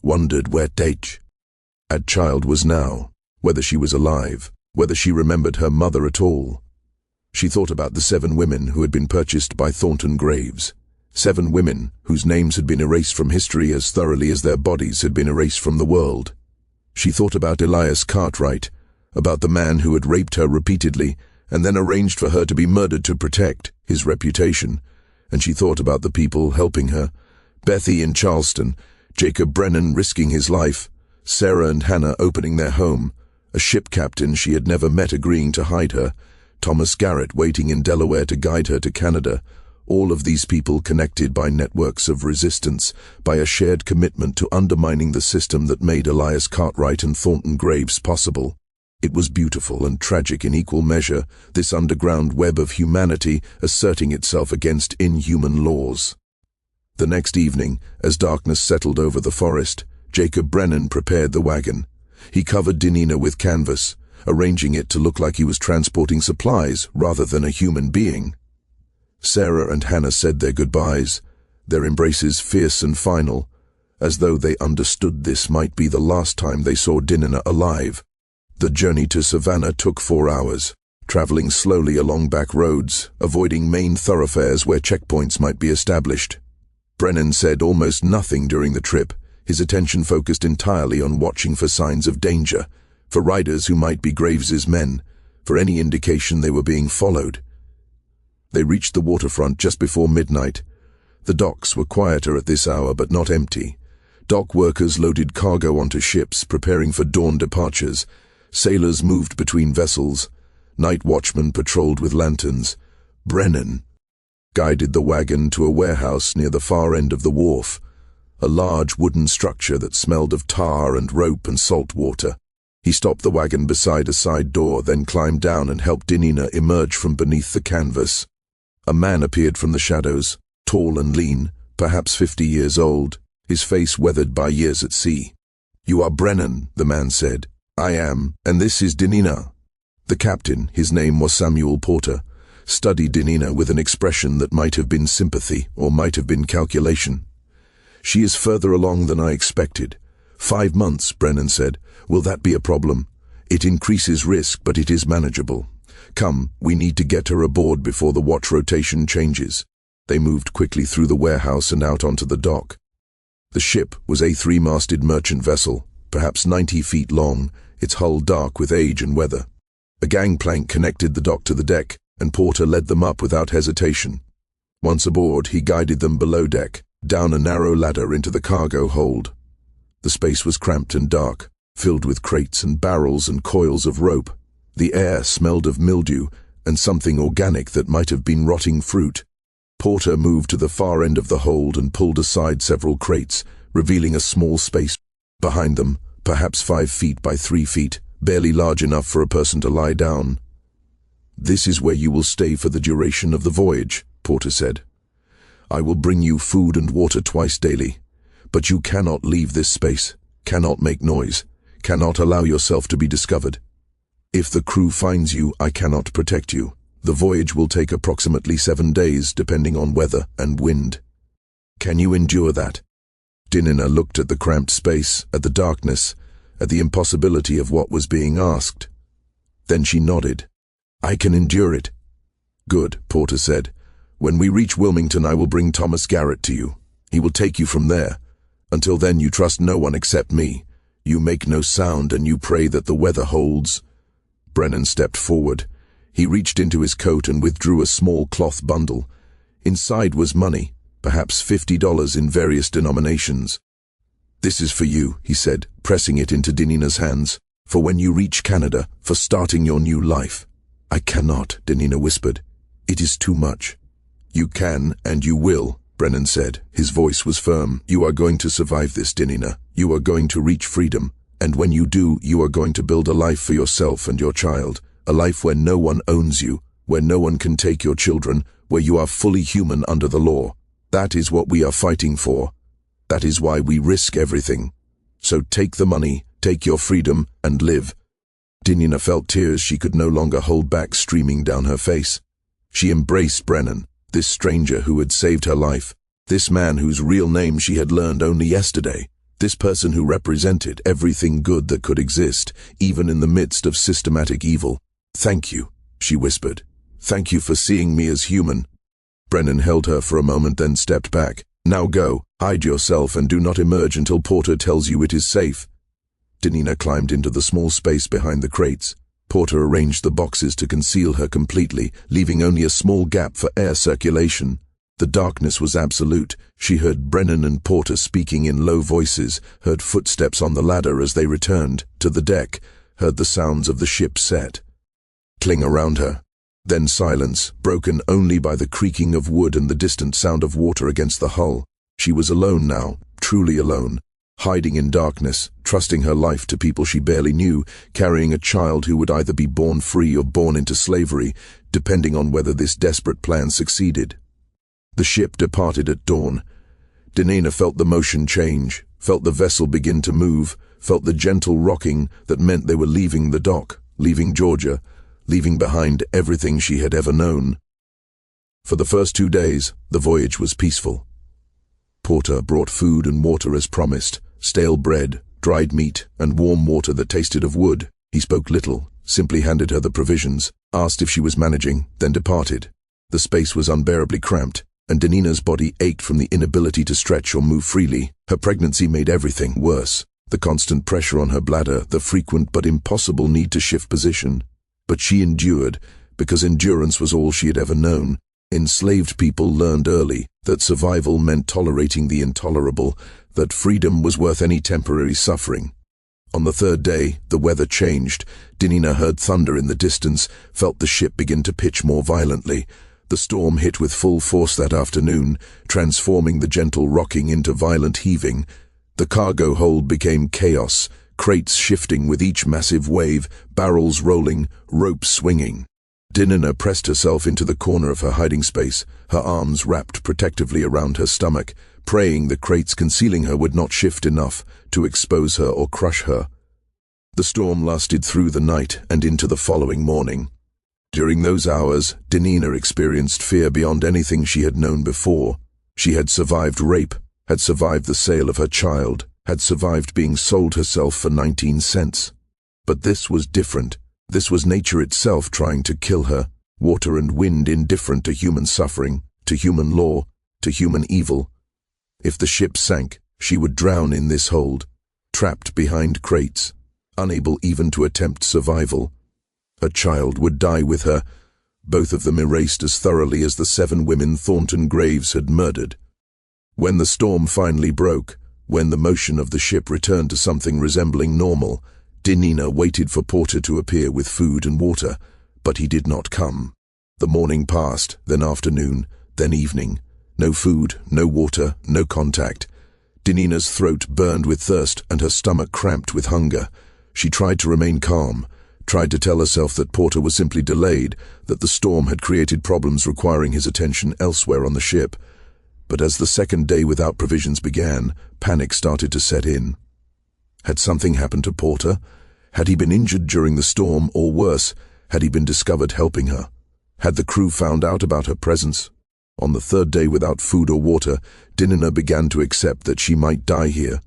wondered where that child was now, whether she was alive, whether she remembered her mother at all. She thought about the 7 women who had been purchased by Thornton graves. 7 women whose names had been erased from history as thoroughly as their bodies had been erased from the world. She thought about Elias Cartwright, about the man who had raped her repeatedly and then arranged for her to be murdered to protect his reputation. And she thought about the people helping her. Bethy in Charleston, Jacob Brennan risking his life, Sarah and Hannah opening their home, a ship captain she had never met agreeing to hide her, Thomas Garrett waiting in Delaware to guide her to Canada, all of these people connected by networks of resistance, by a shared commitment to undermining the system that made Elias Cartwright and Thornton graves possible. It was beautiful and tragic in equal measure, this underground web of humanity asserting itself against inhuman laws. The next evening, as darkness settled over the forest, Jacob Brennan prepared the wagon. He covered Denina with canvas, arranging it to look like he was transporting supplies rather than a human being. Sarah and Hannah said their goodbyes, their embraces fierce and final, as though they understood this might be the last time they saw Denina alive. The journey to Savannah took 4 hours, traveling slowly along back roads, avoiding main thoroughfares where checkpoints might be established. Brennan said almost nothing during the trip, his attention focused entirely on watching for signs of danger, for riders who might be Graves's men, for any indication they were being followed. They reached the waterfront just before midnight. The docks were quieter at this hour, but not empty. Dock workers loaded cargo onto ships, preparing for dawn departures. Sailors moved between vessels. Night watchmen patrolled with lanterns. Brennan guided the wagon to a warehouse near the far end of the wharf, a large wooden structure that smelled of tar and rope and salt water. He stopped the wagon beside a side door, then climbed down and helped Denina emerge from beneath the canvas. A man appeared from the shadows, tall and lean, perhaps 50 years old, his face weathered by years at sea. "You are Brennan," the man said. "I am, and this is Denina." The captain, his name was Samuel Porter, studied Denina with an expression that might have been sympathy or might have been calculation. "She is further along than I expected. 5 months, Brennan said. Will that be a problem? It increases risk, but it is manageable. Come, we need to get her aboard before the watch rotation changes." They moved quickly through the warehouse and out onto the dock. The ship was a 3-masted merchant vessel, perhaps 90 feet long, its hull dark with age and weather. A gangplank connected the dock to the deck, and Porter led them up without hesitation. Once aboard, he guided them below deck, down a narrow ladder into the cargo hold. The space was cramped and dark, filled with crates and barrels and coils of rope. The air smelled of mildew and something organic that might have been rotting fruit. Porter moved to the far end of the hold and pulled aside several crates, revealing a small space behind them, perhaps 5 feet by 3 feet, barely large enough for a person to lie down. "This is where you will stay for the duration of the voyage," Porter said. "I will bring you food and water twice daily, but you cannot leave this space, cannot make noise, cannot allow yourself to be discovered. If the crew finds you, I cannot protect you. The voyage will take approximately 7 days, depending on weather and wind. Can you endure that?" Denina looked at the cramped space, at the darkness, at the impossibility of what was being asked. Then she nodded. "I can endure it." "Good," Porter said. "When we reach Wilmington, I will bring Thomas Garrett to you. He will take you from there. Until then, you trust no one except me. You make no sound, and you pray that the weather holds." Brennan stepped forward. He reached into his coat and withdrew a small cloth bundle. Inside was money, perhaps $50 in various denominations. "This is for you," he said, pressing it into Denina's hands. For when you reach Canada, for starting your new life." "I cannot," Denina whispered. "It is too much." "You can and you will," Brennan said. His voice was firm. "You are going to survive this, Denina. You are going to reach freedom. And when you do, you are going to build a life for yourself and your child. A life where no one owns you, where no one can take your children, where you are fully human under the law. That is what we are fighting for. That is why we risk everything. So take the money, take your freedom, and live." Denina felt tears she could no longer hold back streaming down her face. She embraced Brennan, this stranger who had saved her life, this man whose real name she had learned only yesterday, this person who represented everything good that could exist, even in the midst of systematic evil. "Thank you," she whispered. "Thank you for seeing me as human." Brennan held her for a moment, then stepped back. "Now go, hide yourself, and do not emerge until Porter tells you it is safe." Denina climbed into the small space behind the crates. Porter arranged the boxes to conceal her completely, leaving only a small gap for air circulation. The darkness was absolute. She heard Brennan and Porter speaking in low voices, heard footsteps on the ladder as they returned to the deck, heard the sounds of the ship set. Cling around her. Then silence, broken only by the creaking of wood and the distant sound of water against the hull. She was alone now, truly alone, hiding in darkness, trusting her life to people she barely knew, carrying a child who would either be born free or born into slavery, depending on whether this desperate plan succeeded. The ship departed at dawn. Denina felt the motion change, felt the vessel begin to move, felt the gentle rocking that meant they were leaving the dock, leaving Georgia, leaving behind everything she had ever known. For the first 2 days, the voyage was peaceful. Porter brought food and water as promised, stale bread, dried meat, and warm water that tasted of wood. He spoke little, simply handed her the provisions, asked if she was managing, then departed. The space was unbearably cramped, and Denina's body ached from the inability to stretch or move freely. Her pregnancy made everything worse. The constant pressure on her bladder, the frequent but impossible need to shift position. But she endured, because endurance was all she had ever known. Enslaved people learned early that survival meant tolerating the intolerable, that freedom was worth any temporary suffering. On the 3rd day, the weather changed. Denina heard thunder in the distance, felt the ship begin to pitch more violently. The storm hit with full force that afternoon, transforming the gentle rocking into violent heaving. The cargo hold became chaos, crates shifting with each massive wave, barrels rolling, ropes swinging. Denina pressed herself into the corner of her hiding space, her arms wrapped protectively around her stomach, praying the crates concealing her would not shift enough to expose her or crush her. The storm lasted through the night and into the following morning. During those hours, Denina experienced fear beyond anything she had known before. She had survived rape, had survived the sale of her child, had survived being sold herself for 19 cents. But this was different. This was nature itself trying to kill her, water and wind indifferent to human suffering, to human law, to human evil. If the ship sank, she would drown in this hold, trapped behind crates, unable even to attempt survival. Her child would die with her, both of them erased as thoroughly as the 7 women Thornton Graves had murdered. When the storm finally broke, when the motion of the ship returned to something resembling normal, Denina waited for Porter to appear with food and water, but he did not come. The morning passed, then afternoon, then evening. No food, no water, no contact. Denina's throat burned with thirst and her stomach cramped with hunger. She tried to remain calm, tried to tell herself that Porter was simply delayed, that the storm had created problems requiring his attention elsewhere on the ship. But as the 2nd day without provisions began, panic started to set in. Had something happened to Porter? Had he been injured during the storm, or worse, had he been discovered helping her? Had the crew found out about her presence? On the 3rd day without food or water, Denina began to accept that she might die here.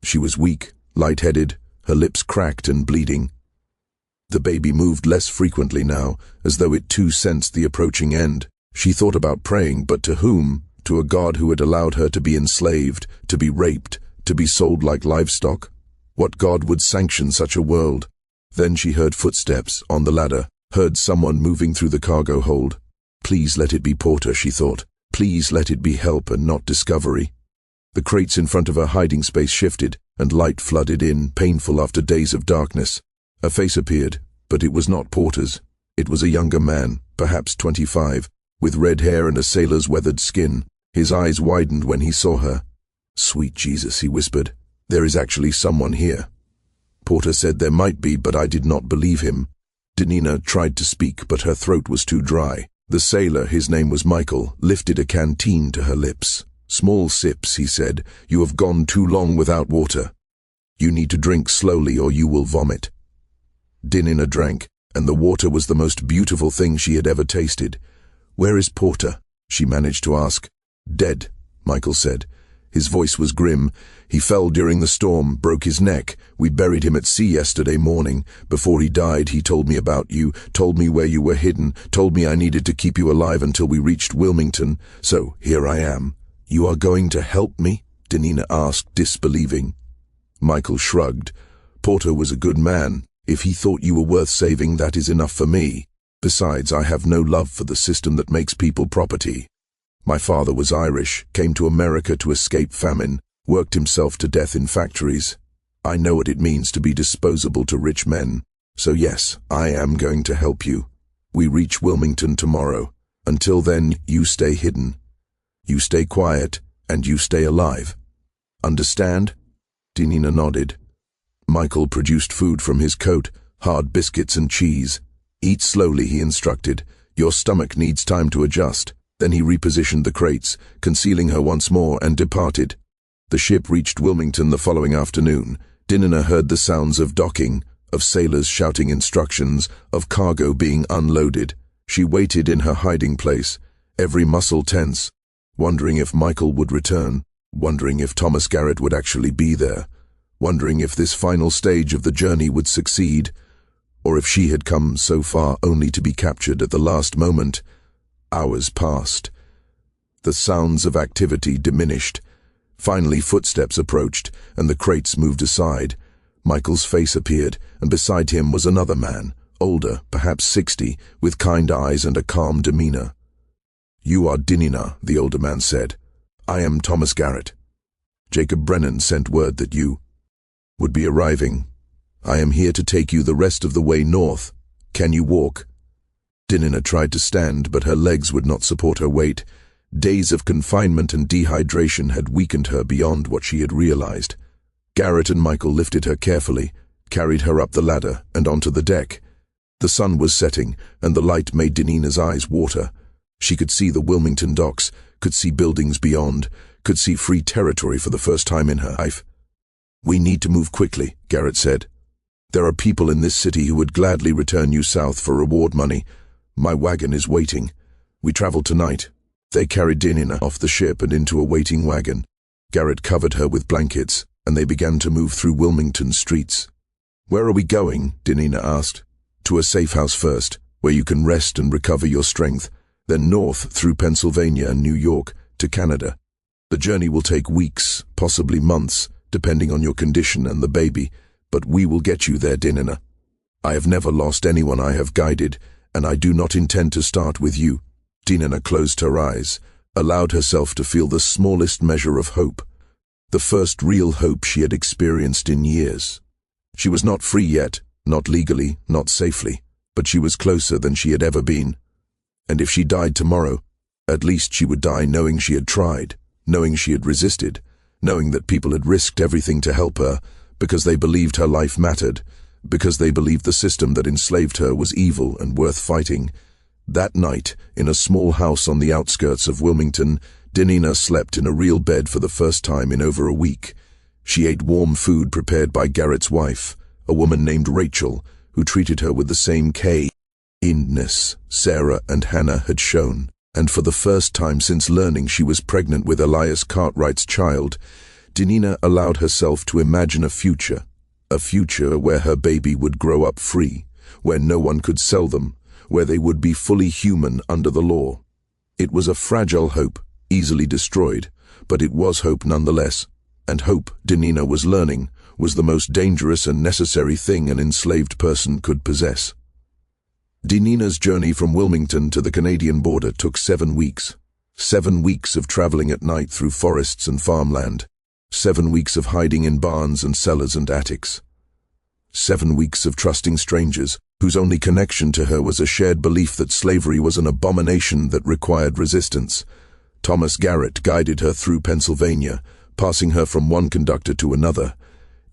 She was weak, lightheaded, her lips cracked and bleeding. The baby moved less frequently now, as though it too sensed the approaching end. She thought about praying, but to whom? To a God who had allowed her to be enslaved, to be raped, to be sold like livestock? What God would sanction such a world? Then she heard footsteps on the ladder, heard someone moving through the cargo hold. Please let it be Porter, she thought. Please let it be help and not discovery. The crates in front of her hiding space shifted, and light flooded in, painful after days of darkness. A face appeared, but it was not Porter's. It was a younger man, perhaps 25, with red hair and a sailor's weathered skin. His eyes widened when he saw her. "Sweet Jesus," he whispered, "there is actually someone here." Porter said there might be, but I did not believe him. Denina tried to speak, but her throat was too dry. The sailor, his name was Michael, lifted a canteen to her lips. "Small sips," he said. "You have gone too long without water. You need to drink slowly or you will vomit." Denina drank, and the water was the most beautiful thing she had ever tasted. "Where is Porter?" she managed to ask. "Dead," Michael said. His voice was grim. "He fell during the storm, broke his neck. We buried him at sea yesterday morning. Before he died, he told me about you, told me where you were hidden, told me I needed to keep you alive until we reached Wilmington. So here I am." "You are going to help me?" Denina asked, disbelieving. Michael shrugged. "Porter was a good man. If he thought you were worth saving, that is enough for me. Besides, I have no love for the system that makes people property. My father was Irish, came to America to escape famine, worked himself to death in factories. I know what it means to be disposable to rich men. So yes, I am going to help you. We reach Wilmington tomorrow. Until then, you stay hidden. You stay quiet, and you stay alive. Understand?" Denina nodded. Michael produced food from his coat, hard biscuits and cheese. "Eat slowly," he instructed. "Your stomach needs time to adjust." Then he repositioned the crates, concealing her once more, and departed. The ship reached Wilmington the following afternoon. Denina heard the sounds of docking, of sailors shouting instructions, of cargo being unloaded. She waited in her hiding place, every muscle tense, wondering if Michael would return, wondering if Thomas Garrett would actually be there, wondering if this final stage of the journey would succeed, or if she had come so far only to be captured at the last moment. Hours passed. The sounds of activity diminished. Finally, footsteps approached, and the crates moved aside. Michael's face appeared, and beside him was another man, older, perhaps 60, with kind eyes and a calm demeanor. "You are Denina," the older man said. "I am Thomas Garrett. Jacob Brennan sent word that you would be arriving. I am here to take you the rest of the way north. Can you walk?" Denina tried to stand, but her legs would not support her weight. Days of confinement and dehydration had weakened her beyond what she had realized. Garrett and Michael lifted her carefully, carried her up the ladder and onto the deck. The sun was setting, and the light made Denina's eyes water. She could see the Wilmington docks, could see buildings beyond, could see free territory for the first time in her life. "We need to move quickly," Garrett said. "There are people in this city who would gladly return you south for reward money. My wagon is waiting. We travel tonight." They carried Denina off the ship and into a waiting wagon. Garrett covered her with blankets, and they began to move through Wilmington streets. "Where are we going?" Denina asked. "To a safe house first, where you can rest and recover your strength, then north through Pennsylvania and New York to Canada. The journey will take weeks, possibly months, depending on your condition and the baby, but we will get you there, Denina. I have never lost anyone I have guided, and I do not intend to start with you." Denina closed her eyes, allowed herself to feel the smallest measure of hope, the first real hope she had experienced in years. She was not free yet, not legally, not safely, but she was closer than she had ever been. And if she died tomorrow, at least she would die knowing she had tried, knowing she had resisted, knowing that people had risked everything to help her, because they believed her life mattered, because they believed the system that enslaved her was evil and worth fighting. That night, in a small house on the outskirts of Wilmington, Denina slept in a real bed for the first time in over a week. She ate warm food prepared by Garrett's wife, a woman named Rachel, who treated her with the same kindness Sarah and Hannah had shown. And for the first time since learning she was pregnant with Elias Cartwright's child, Denina allowed herself to imagine a future where her baby would grow up free, where no one could sell them, where they would be fully human under the law. It was a fragile hope, easily destroyed, but it was hope nonetheless, and hope, Denina was learning, was the most dangerous and necessary thing an enslaved person could possess. Denina's journey from Wilmington to the Canadian border took 7 weeks. 7 weeks of traveling at night through forests and farmland. 7 weeks of hiding in barns and cellars and attics. 7 weeks of trusting strangers, whose only connection to her was a shared belief that slavery was an abomination that required resistance. Thomas Garrett guided her through Pennsylvania, passing her from one conductor to another,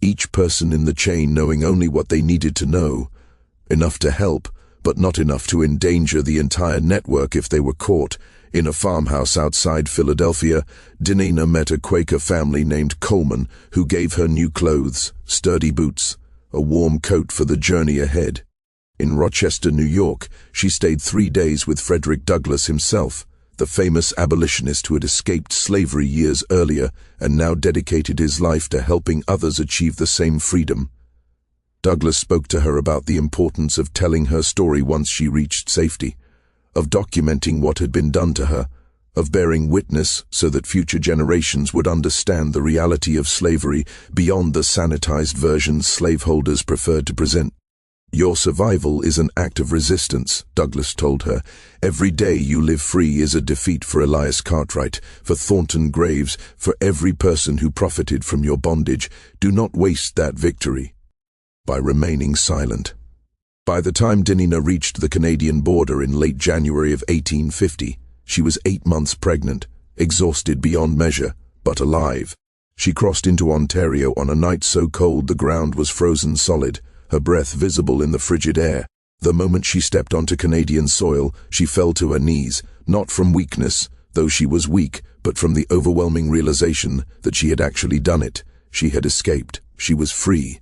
each person in the chain knowing only what they needed to know, enough to help, but not enough to endanger the entire network if they were caught. In a farmhouse outside Philadelphia, Dinina met a Quaker family named Coleman, who gave her new clothes, sturdy boots, a warm coat for the journey ahead. In Rochester, New York, she stayed 3 days with Frederick Douglass himself, the famous abolitionist who had escaped slavery years earlier and now dedicated his life to helping others achieve the same freedom. Douglass spoke to her about the importance of telling her story once she reached safety, of documenting what had been done to her, of bearing witness so that future generations would understand the reality of slavery beyond the sanitized versions slaveholders preferred to present. "Your survival is an act of resistance," Douglass told her. "Every day you live free is a defeat for Elias Cartwright, for Thornton Graves, for every person who profited from your bondage. Do not waste that victory by remaining silent." By the time Dinina reached the Canadian border in late January of 1850, she was 8 months pregnant, exhausted beyond measure, but alive. She crossed into Ontario on a night so cold the ground was frozen solid, her breath visible in the frigid air. The moment she stepped onto Canadian soil, she fell to her knees, not from weakness, though she was weak, but from the overwhelming realization that she had actually done it. She had escaped. She was free.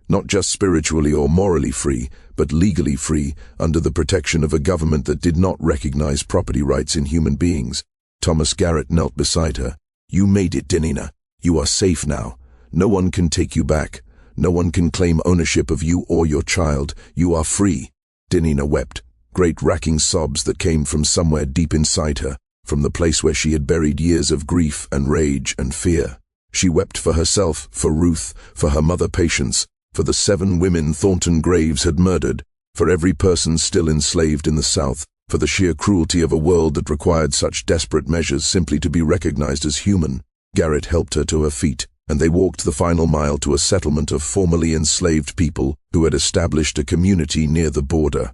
Not just spiritually or morally free, but legally free, under the protection of a government that did not recognize property rights in human beings. Thomas Garrett knelt beside her. "You made it, Dinina. You are safe now. No one can take you back. No one can claim ownership of you or your child. You are free." Dinina wept, great racking sobs that came from somewhere deep inside her, from the place where she had buried years of grief and rage and fear. She wept for herself, for Ruth, for her mother Patience, for the 7 women Thornton Graves had murdered, for every person still enslaved in the South, for the sheer cruelty of a world that required such desperate measures simply to be recognized as human. Garrett helped her to her feet, and they walked the final mile to a settlement of formerly enslaved people who had established a community near the border.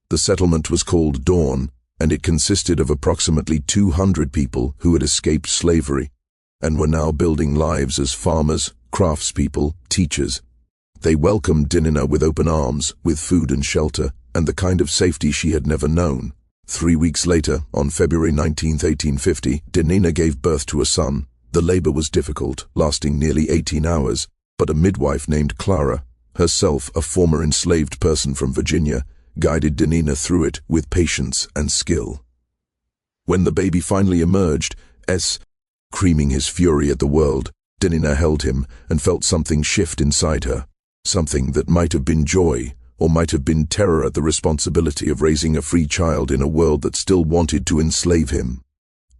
The settlement was called Dawn, and it consisted of approximately 200 people who had escaped slavery and were now building lives as farmers, craftspeople, teachers. They welcomed Dinina with open arms, with food and shelter, and the kind of safety she had never known. 3 weeks later, on February 19, 1850, Dinina gave birth to a son. The labor was difficult, lasting nearly 18 hours, but a midwife named Clara, herself a former enslaved person from Virginia, guided Dinina through it with patience and skill. When the baby finally emerged, screaming his fury at the world, Dinina held him and felt something shift inside her. Something that might have been joy, or might have been terror at the responsibility of raising a free child in a world that still wanted to enslave him.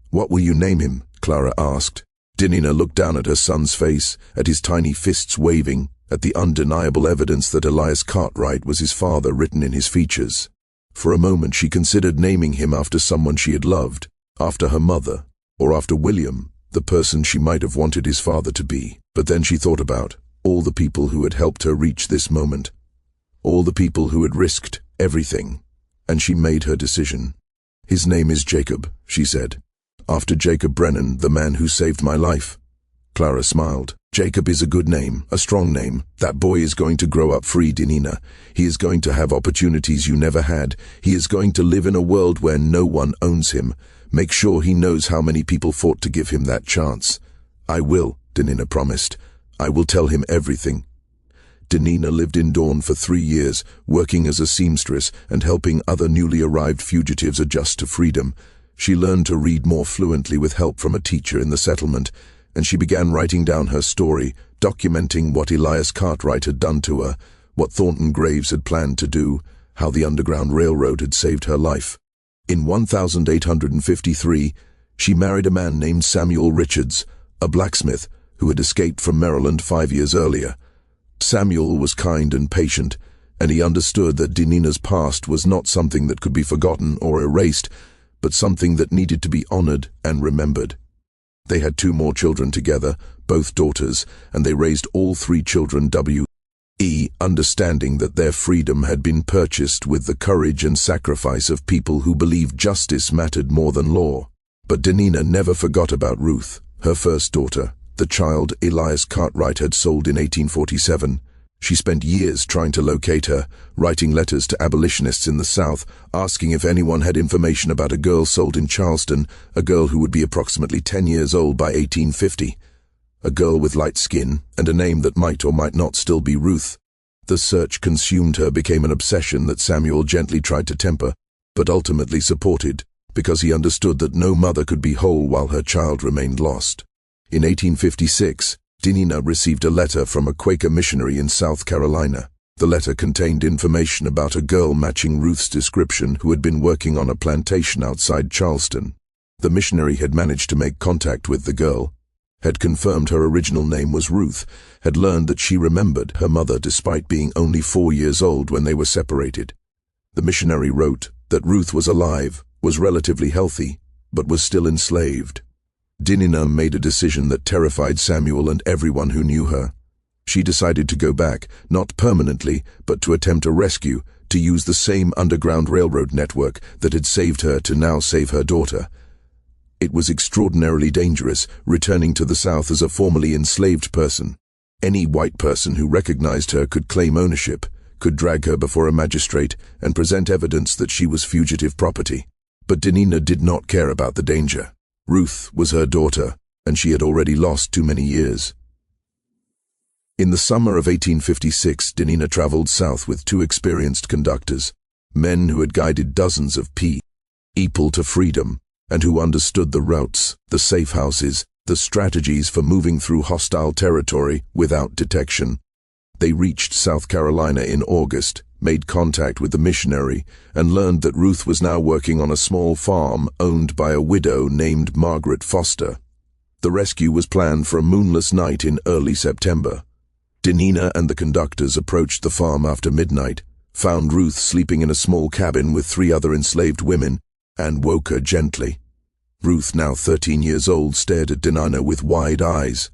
"What will you name him?" Clara asked. Dinina looked down at her son's face, at his tiny fists waving, at the undeniable evidence that Elias Cartwright was his father written in his features. For a moment she considered naming him after someone she had loved, after her mother, or after William, the person she might have wanted his father to be. But then she thought about all the people who had helped her reach this moment, all the people who had risked everything, and she made her decision. "His name is Jacob," she said. "After Jacob Brennan, the man who saved my life." Clara smiled. "Jacob is a good name, a strong name. That boy is going to grow up free, Dinina. He is going to have opportunities you never had. He is going to live in a world where no one owns him. Make sure he knows how many people fought to give him that chance." "I will," Dinina promised. "I will tell him everything." Dinina lived in Dawn for 3 years, working as a seamstress and helping other newly arrived fugitives adjust to freedom. She learned to read more fluently with help from a teacher in the settlement, and she began writing down her story, documenting what Elias Cartwright had done to her, what Thornton Graves had planned to do, how the Underground Railroad had saved her life. In 1853, she married a man named Samuel Richards, a blacksmith who had escaped from Maryland 5 years earlier. Samuel was kind and patient, and he understood that Dinina's past was not something that could be forgotten or erased, but something that needed to be honored and remembered. They had 2 more children together, both daughters, and they raised all 3 children Understanding that their freedom had been purchased with the courage and sacrifice of people who believed justice mattered more than law. But Denina never forgot about Ruth, her first daughter, the child Elias Cartwright had sold in 1847. She spent years trying to locate her, writing letters to abolitionists in the South, asking if anyone had information about a girl sold in Charleston, a girl who would be approximately 10 years old by 1850. A girl with light skin and a name that might or might not still be Ruth. The search consumed her, became an obsession that Samuel gently tried to temper, but ultimately supported, because he understood that no mother could be whole while her child remained lost. In 1856, Denina received a letter from a Quaker missionary in South Carolina. The letter contained information about a girl matching Ruth's description who had been working on a plantation outside Charleston. The missionary had managed to make contact with the girl, had confirmed her original name was Ruth, had learned that she remembered her mother despite being only 4 years old when they were separated. The missionary wrote that Ruth was alive, was relatively healthy, but was still enslaved. Denina made a decision that terrified Samuel and everyone who knew her. She decided to go back, not permanently, but to attempt a rescue, to use the same underground railroad network that had saved her to now save her daughter. It was extraordinarily dangerous, returning to the South as a formerly enslaved person. Any white person who recognized her could claim ownership, could drag her before a magistrate, and present evidence that she was fugitive property. But Denina did not care about the danger. Ruth was her daughter, and she had already lost too many years. In the summer of 1856, Denina traveled south with 2 experienced conductors, men who had guided dozens of people to freedom, and who understood the routes, the safe houses, the strategies for moving through hostile territory without detection. They reached South Carolina in August, made contact with the missionary, and learned that Ruth was now working on a small farm owned by a widow named Margaret Foster. The rescue was planned for a moonless night in early September. Denina and the conductors approached the farm after midnight, found Ruth sleeping in a small cabin with 3 other enslaved women, and woke her gently. Ruth, now 13 years old, stared at Denina with wide eyes.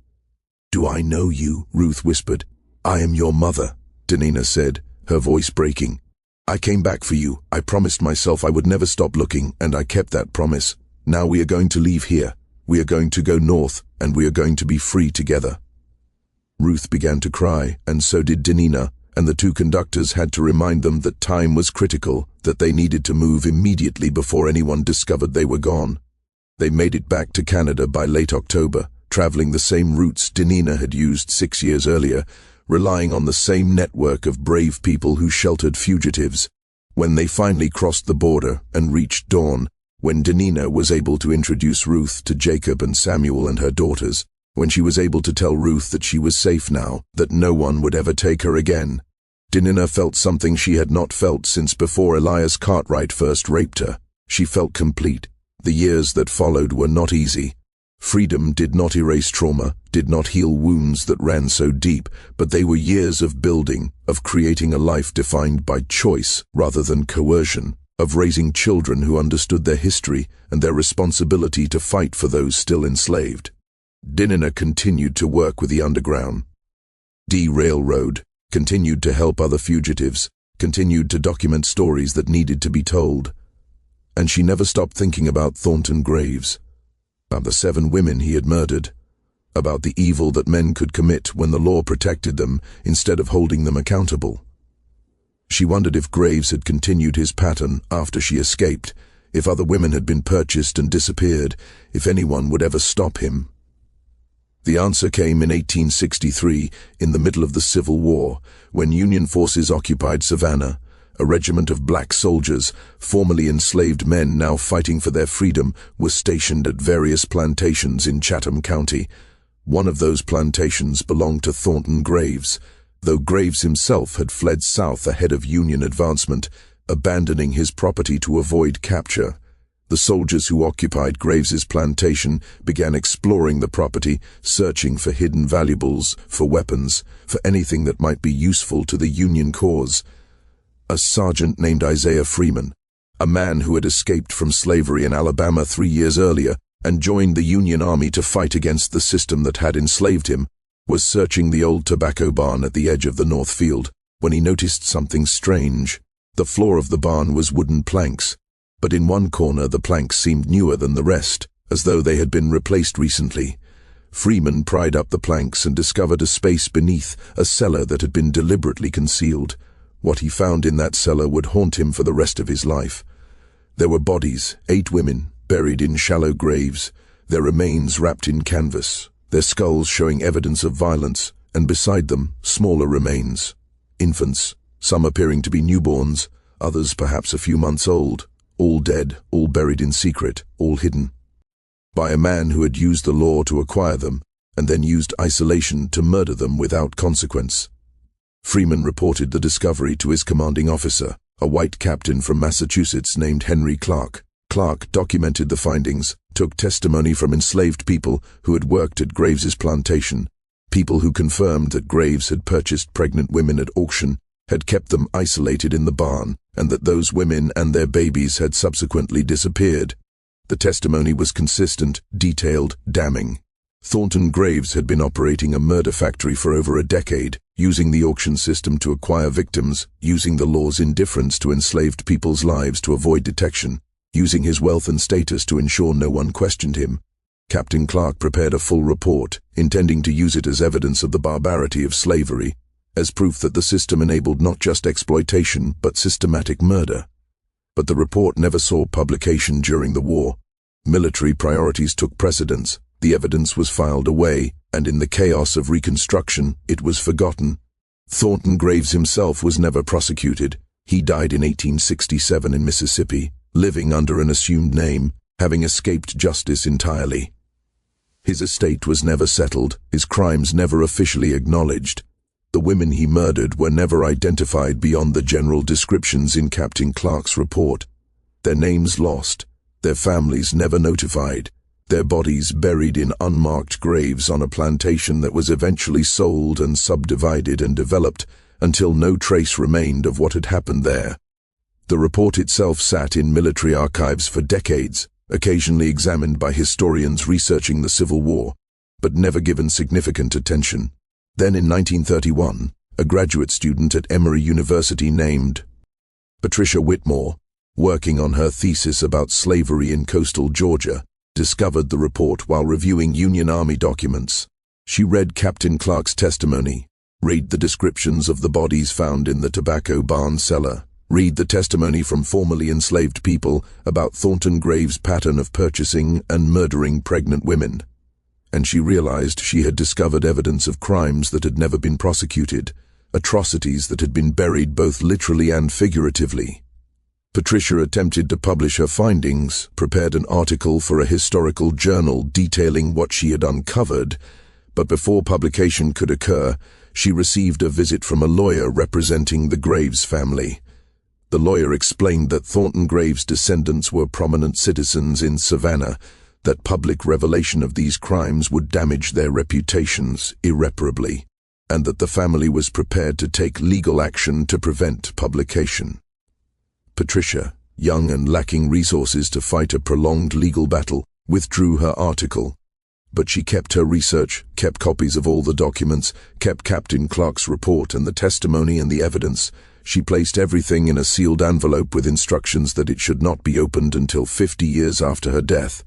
"Do I know you?" Ruth whispered. "I am your mother," Denina said, her voice breaking. "I came back for you. I promised myself I would never stop looking, and I kept that promise. Now we are going to leave here. We are going to go north, and we are going to be free together." Ruth began to cry, and so did Denina, and the 2 conductors had to remind them that time was critical, that they needed to move immediately before anyone discovered they were gone. They made it back to Canada by late October, traveling the same routes Denina had used 6 years earlier, relying on the same network of brave people who sheltered fugitives. When they finally crossed the border and reached dawn, when Denina was able to introduce Ruth to Jacob and Samuel and her daughters, when she was able to tell Ruth that she was safe now, that no one would ever take her again, Denina felt something she had not felt since before Elias Cartwright first raped her. She felt complete. The years that followed were not easy. Freedom did not erase trauma, did not heal wounds that ran so deep, but they were years of building, of creating a life defined by choice rather than coercion, of raising children who understood their history and their responsibility to fight for those still enslaved. Denina continued to work with the underground. Railroad, continued to help other fugitives, continued to document stories that needed to be told. And she never stopped thinking about Thornton Graves, about the 7 women he had murdered, about the evil that men could commit when the law protected them instead of holding them accountable. She wondered if Graves had continued his pattern after she escaped, if other women had been purchased and disappeared, if anyone would ever stop him. The answer came in 1863, in the middle of the Civil War, when Union forces occupied Savannah. A regiment of black soldiers, formerly enslaved men now fighting for their freedom, was stationed at various plantations in Chatham County. One of those plantations belonged to Thornton Graves, though Graves himself had fled south ahead of Union advancement, abandoning his property to avoid capture. The soldiers who occupied Graves's plantation began exploring the property, searching for hidden valuables, for weapons, for anything that might be useful to the Union cause. A sergeant named Isaiah Freeman, a man who had escaped from slavery in Alabama 3 years earlier and joined the Union Army to fight against the system that had enslaved him, was searching the old tobacco barn at the edge of the north field when he noticed something strange. The floor of the barn was wooden planks, but in one corner the planks seemed newer than the rest, as though they had been replaced recently. Freeman pried up the planks and discovered a space beneath, a cellar that had been deliberately concealed. What he found in that cellar would haunt him for the rest of his life. There were bodies, 8 women, buried in shallow graves, their remains wrapped in canvas, their skulls showing evidence of violence, and beside them, smaller remains. Infants, some appearing to be newborns, others perhaps a few months old, all dead, all buried in secret, all hidden by a man who had used the law to acquire them, and then used isolation to murder them without consequence. Freeman reported the discovery to his commanding officer, a white captain from Massachusetts named Henry Clark. Clark documented the findings, took testimony from enslaved people who had worked at Graves's plantation, people who confirmed that Graves had purchased pregnant women at auction, had kept them isolated in the barn, and that those women and their babies had subsequently disappeared. The testimony was consistent, detailed, damning. Thornton Graves had been operating a murder factory for over a decade, using the auction system to acquire victims, using the law's indifference to enslaved people's lives to avoid detection, using his wealth and status to ensure no one questioned him. Captain Clark prepared a full report, intending to use it as evidence of the barbarity of slavery, as proof that the system enabled not just exploitation but systematic murder. But the report never saw publication during the war. Military priorities took precedence, the evidence was filed away, and in the chaos of Reconstruction, it was forgotten. Thornton Graves himself was never prosecuted. He died in 1867 in Mississippi, living under an assumed name, having escaped justice entirely. His estate was never settled, his crimes never officially acknowledged. The women he murdered were never identified beyond the general descriptions in Captain Clark's report. Their names lost, their families never notified, their bodies buried in unmarked graves on a plantation that was eventually sold and subdivided and developed until no trace remained of what had happened there. The report itself sat in military archives for decades, occasionally examined by historians researching the Civil War, but never given significant attention. Then in 1931, a graduate student at Emory University named Patricia Whitmore, working on her thesis about slavery in coastal Georgia, discovered the report while reviewing Union Army documents. She read Captain Clark's testimony, read the descriptions of the bodies found in the tobacco barn cellar, read the testimony from formerly enslaved people about Thornton Graves' pattern of purchasing and murdering pregnant women. And she realized she had discovered evidence of crimes that had never been prosecuted, atrocities that had been buried both literally and figuratively. Patricia attempted to publish her findings, prepared an article for a historical journal detailing what she had uncovered, but before publication could occur, she received a visit from a lawyer representing the Graves family. The lawyer explained that Thornton Graves' descendants were prominent citizens in Savannah, that public revelation of these crimes would damage their reputations irreparably, and that the family was prepared to take legal action to prevent publication. Patricia, young and lacking resources to fight a prolonged legal battle, withdrew her article. But she kept her research, kept copies of all the documents, kept Captain Clark's report and the testimony and the evidence. She placed everything in a sealed envelope with instructions that it should not be opened until 50 years after her death.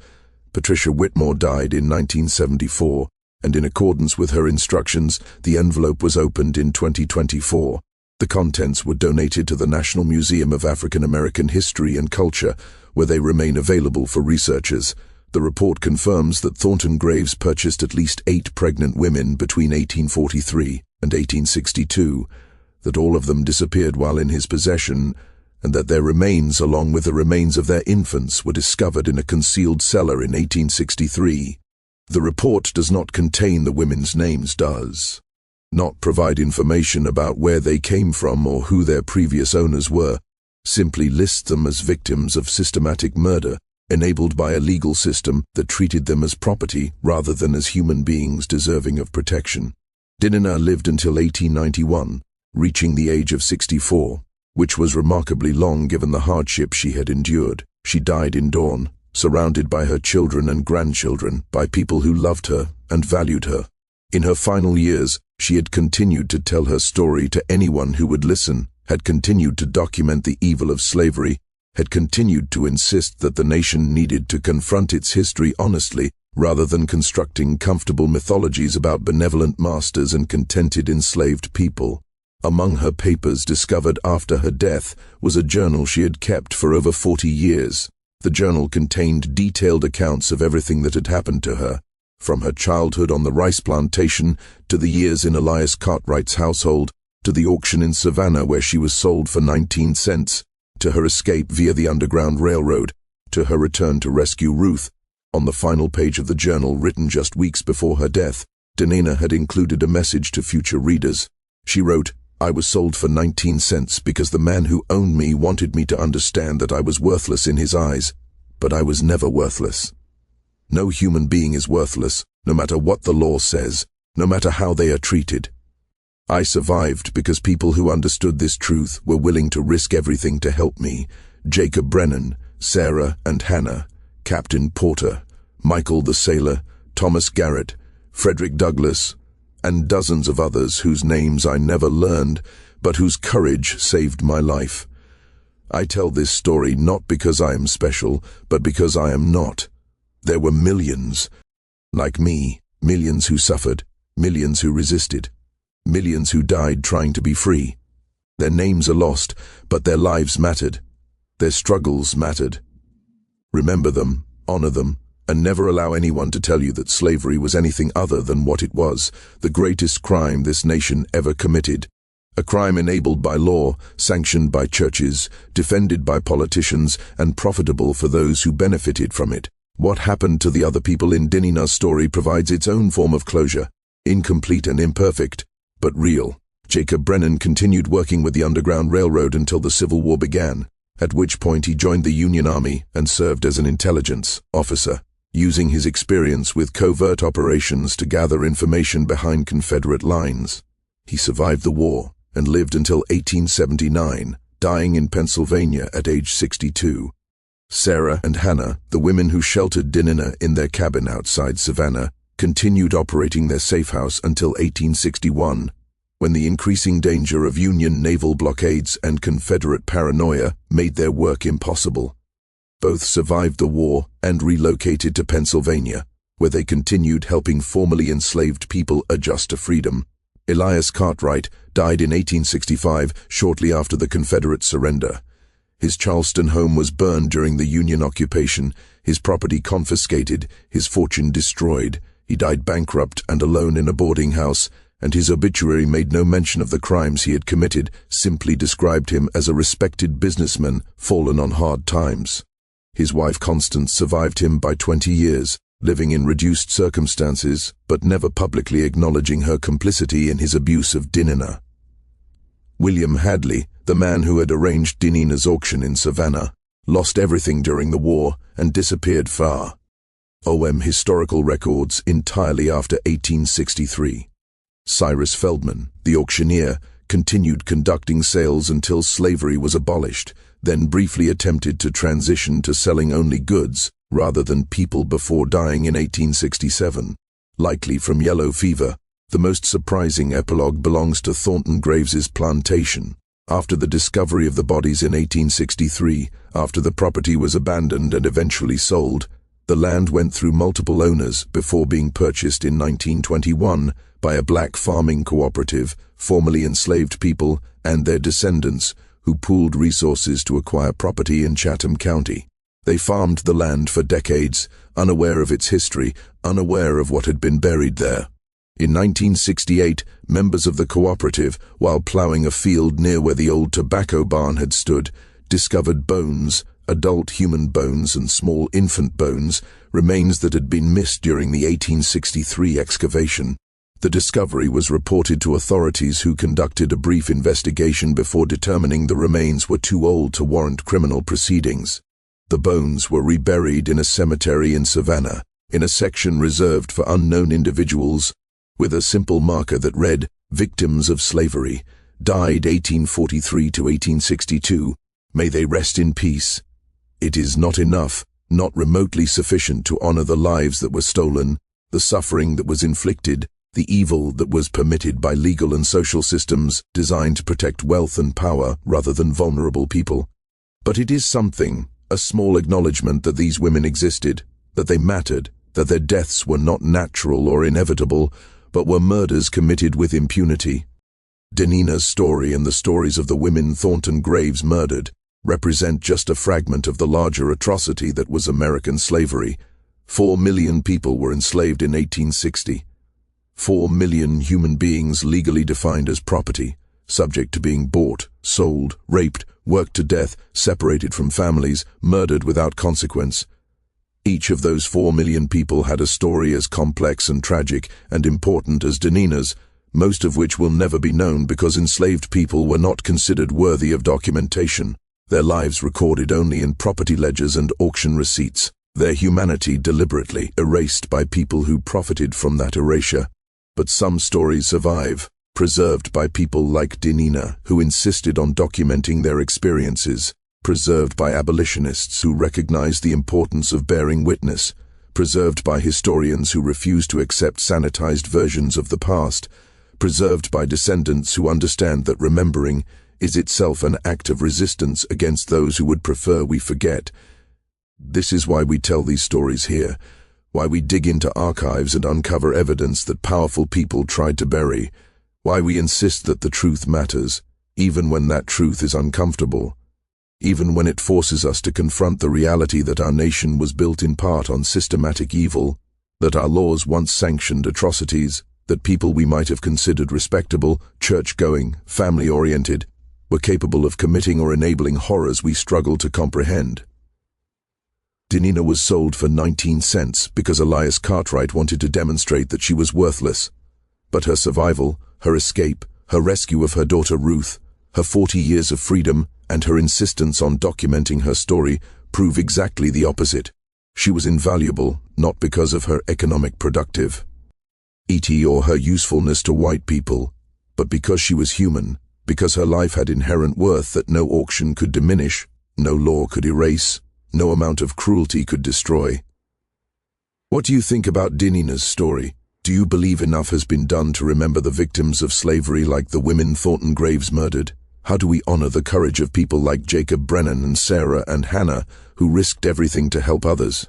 Patricia Whitmore died in 1974, and in accordance with her instructions, the envelope was opened in 2024. The contents were donated to the National Museum of African American History and Culture, where they remain available for researchers. The report confirms that Thornton Graves purchased at least 8 pregnant women between 1843 and 1862, that all of them disappeared while in his possession, and that their remains, along with the remains of their infants, were discovered in a concealed cellar in 1863. The report does not contain the women's names, does not provide information about where they came from or who their previous owners were, simply lists them as victims of systematic murder, enabled by a legal system that treated them as property rather than as human beings deserving of protection. Dinina lived until 1891, reaching the age of 64. Which was remarkably long given the hardship she had endured. She died in Dawn, surrounded by her children and grandchildren, by people who loved her and valued her. In her final years, she had continued to tell her story to anyone who would listen, had continued to document the evil of slavery, had continued to insist that the nation needed to confront its history honestly rather than constructing comfortable mythologies about benevolent masters and contented enslaved people. Among her papers discovered after her death was a journal she had kept for over 40 years. The journal contained detailed accounts of everything that had happened to her, from her childhood on the rice plantation, to the years in Elias Cartwright's household, to the auction in Savannah where she was sold for 19 cents, to her escape via the Underground Railroad, to her return to rescue Ruth. On the final page of the journal, written just weeks before her death, Denina had included a message to future readers. She wrote, "I was sold for 19 cents because the man who owned me wanted me to understand that I was worthless in his eyes, but I was never worthless. No human being is worthless, no matter what the law says, no matter how they are treated. I survived because people who understood this truth were willing to risk everything to help me. Jacob Brennan, Sarah and Hannah, Captain Porter, Michael the Sailor, Thomas Garrett, Frederick Douglass, and dozens of others whose names I never learned, but whose courage saved my life. I tell this story not because I am special, but because I am not. There were millions, like me, millions who suffered, millions who resisted, millions who died trying to be free. Their names are lost, but their lives mattered. Their struggles mattered. Remember them, honor them, and never allow anyone to tell you that slavery was anything other than what it was, the greatest crime this nation ever committed. A crime enabled by law, sanctioned by churches, defended by politicians, and profitable for those who benefited from it. What happened to the other people in Denina's story provides its own form of closure, incomplete and imperfect, but real. Jacob Brennan continued working with the Underground Railroad until the Civil War began, at which point he joined the Union Army and served as an intelligence officer, using his experience with covert operations to gather information behind Confederate lines. He survived the war and lived until 1879, dying in Pennsylvania at age 62. Sarah and Hannah, the women who sheltered Denina in their cabin outside Savannah, continued operating their safe house until 1861, when the increasing danger of Union naval blockades and Confederate paranoia made their work impossible. Both survived the war and relocated to Pennsylvania, where they continued helping formerly enslaved people adjust to freedom. Elias Cartwright died in 1865, shortly after the Confederate surrender. His Charleston home was burned during the Union occupation, his property confiscated, his fortune destroyed. He died bankrupt and alone in a boarding house, and his obituary made no mention of the crimes he had committed, simply described him as a respected businessman fallen on hard times. His wife Constance survived him by 20 years, living in reduced circumstances, but never publicly acknowledging her complicity in his abuse of Denina. William Hadley, the man who had arranged Denina's auction in Savannah, lost everything during the war and disappeared far. Historical records entirely after 1863. Cyrus Feldman, the auctioneer, continued conducting sales until slavery was abolished, then briefly attempted to transition to selling only goods rather than people before dying in 1867, likely from yellow fever. The most surprising epilogue belongs to Thornton Graves's Plantation. After the discovery of the bodies in 1863, after the property was abandoned and eventually sold, the land went through multiple owners before being purchased in 1921 by a black farming cooperative, formerly enslaved people and their descendants, who pooled resources to acquire property in Chatham County. They farmed the land for decades, unaware of its history, unaware of what had been buried there. In 1968, members of the cooperative, while plowing a field near where the old tobacco barn had stood, discovered bones, adult human bones and small infant bones, remains that had been missed during the 1863 excavation. The discovery was reported to authorities, who conducted a brief investigation before determining the remains were too old to warrant criminal proceedings. The bones were reburied in a cemetery in Savannah, in a section reserved for unknown individuals, with a simple marker that read, "Victims of Slavery, died 1843 to 1862, may they rest in peace." It is not enough, not remotely sufficient to honor the lives that were stolen, the suffering that was inflicted, the evil that was permitted by legal and social systems designed to protect wealth and power rather than vulnerable people. But it is something, a small acknowledgement that these women existed, that they mattered, that their deaths were not natural or inevitable, but were murders committed with impunity. Denina's story and the stories of the women Thornton Graves murdered represent just a fragment of the larger atrocity that was American slavery. 4 million people were enslaved in 1860. 4 million human beings legally defined as property, subject to being bought, sold, raped, worked to death, separated from families, murdered without consequence. Each of those 4 million people had a story as complex and tragic and important as Denina's, most of which will never be known because enslaved people were not considered worthy of documentation, their lives recorded only in property ledgers and auction receipts, their humanity deliberately erased by people who profited from that erasure. But some stories survive, preserved by people like Denina, who insisted on documenting their experiences, preserved by abolitionists who recognized the importance of bearing witness, preserved by historians who refuse to accept sanitized versions of the past, preserved by descendants who understand that remembering is itself an act of resistance against those who would prefer we forget. This is why we tell these stories here, why we dig into archives and uncover evidence that powerful people tried to bury, why we insist that the truth matters, even when that truth is uncomfortable, even when it forces us to confront the reality that our nation was built in part on systematic evil, that our laws once sanctioned atrocities, that people we might have considered respectable, church-going, family-oriented, were capable of committing or enabling horrors we struggle to comprehend. Denina was sold for 19 cents because Elias Cartwright wanted to demonstrate that she was worthless. But her survival, her escape, her rescue of her daughter Ruth, her 40 years of freedom, and her insistence on documenting her story prove exactly the opposite. She was invaluable, not because of her economic productive or her usefulness to white people, but because she was human, because her life had inherent worth that no auction could diminish, no law could erase, no amount of cruelty could destroy. What do you think about Denina's story? Do you believe enough has been done to remember the victims of slavery like the women Thornton Graves murdered? How do we honor the courage of people like Jacob Brennan and Sarah and Hannah who risked everything to help others?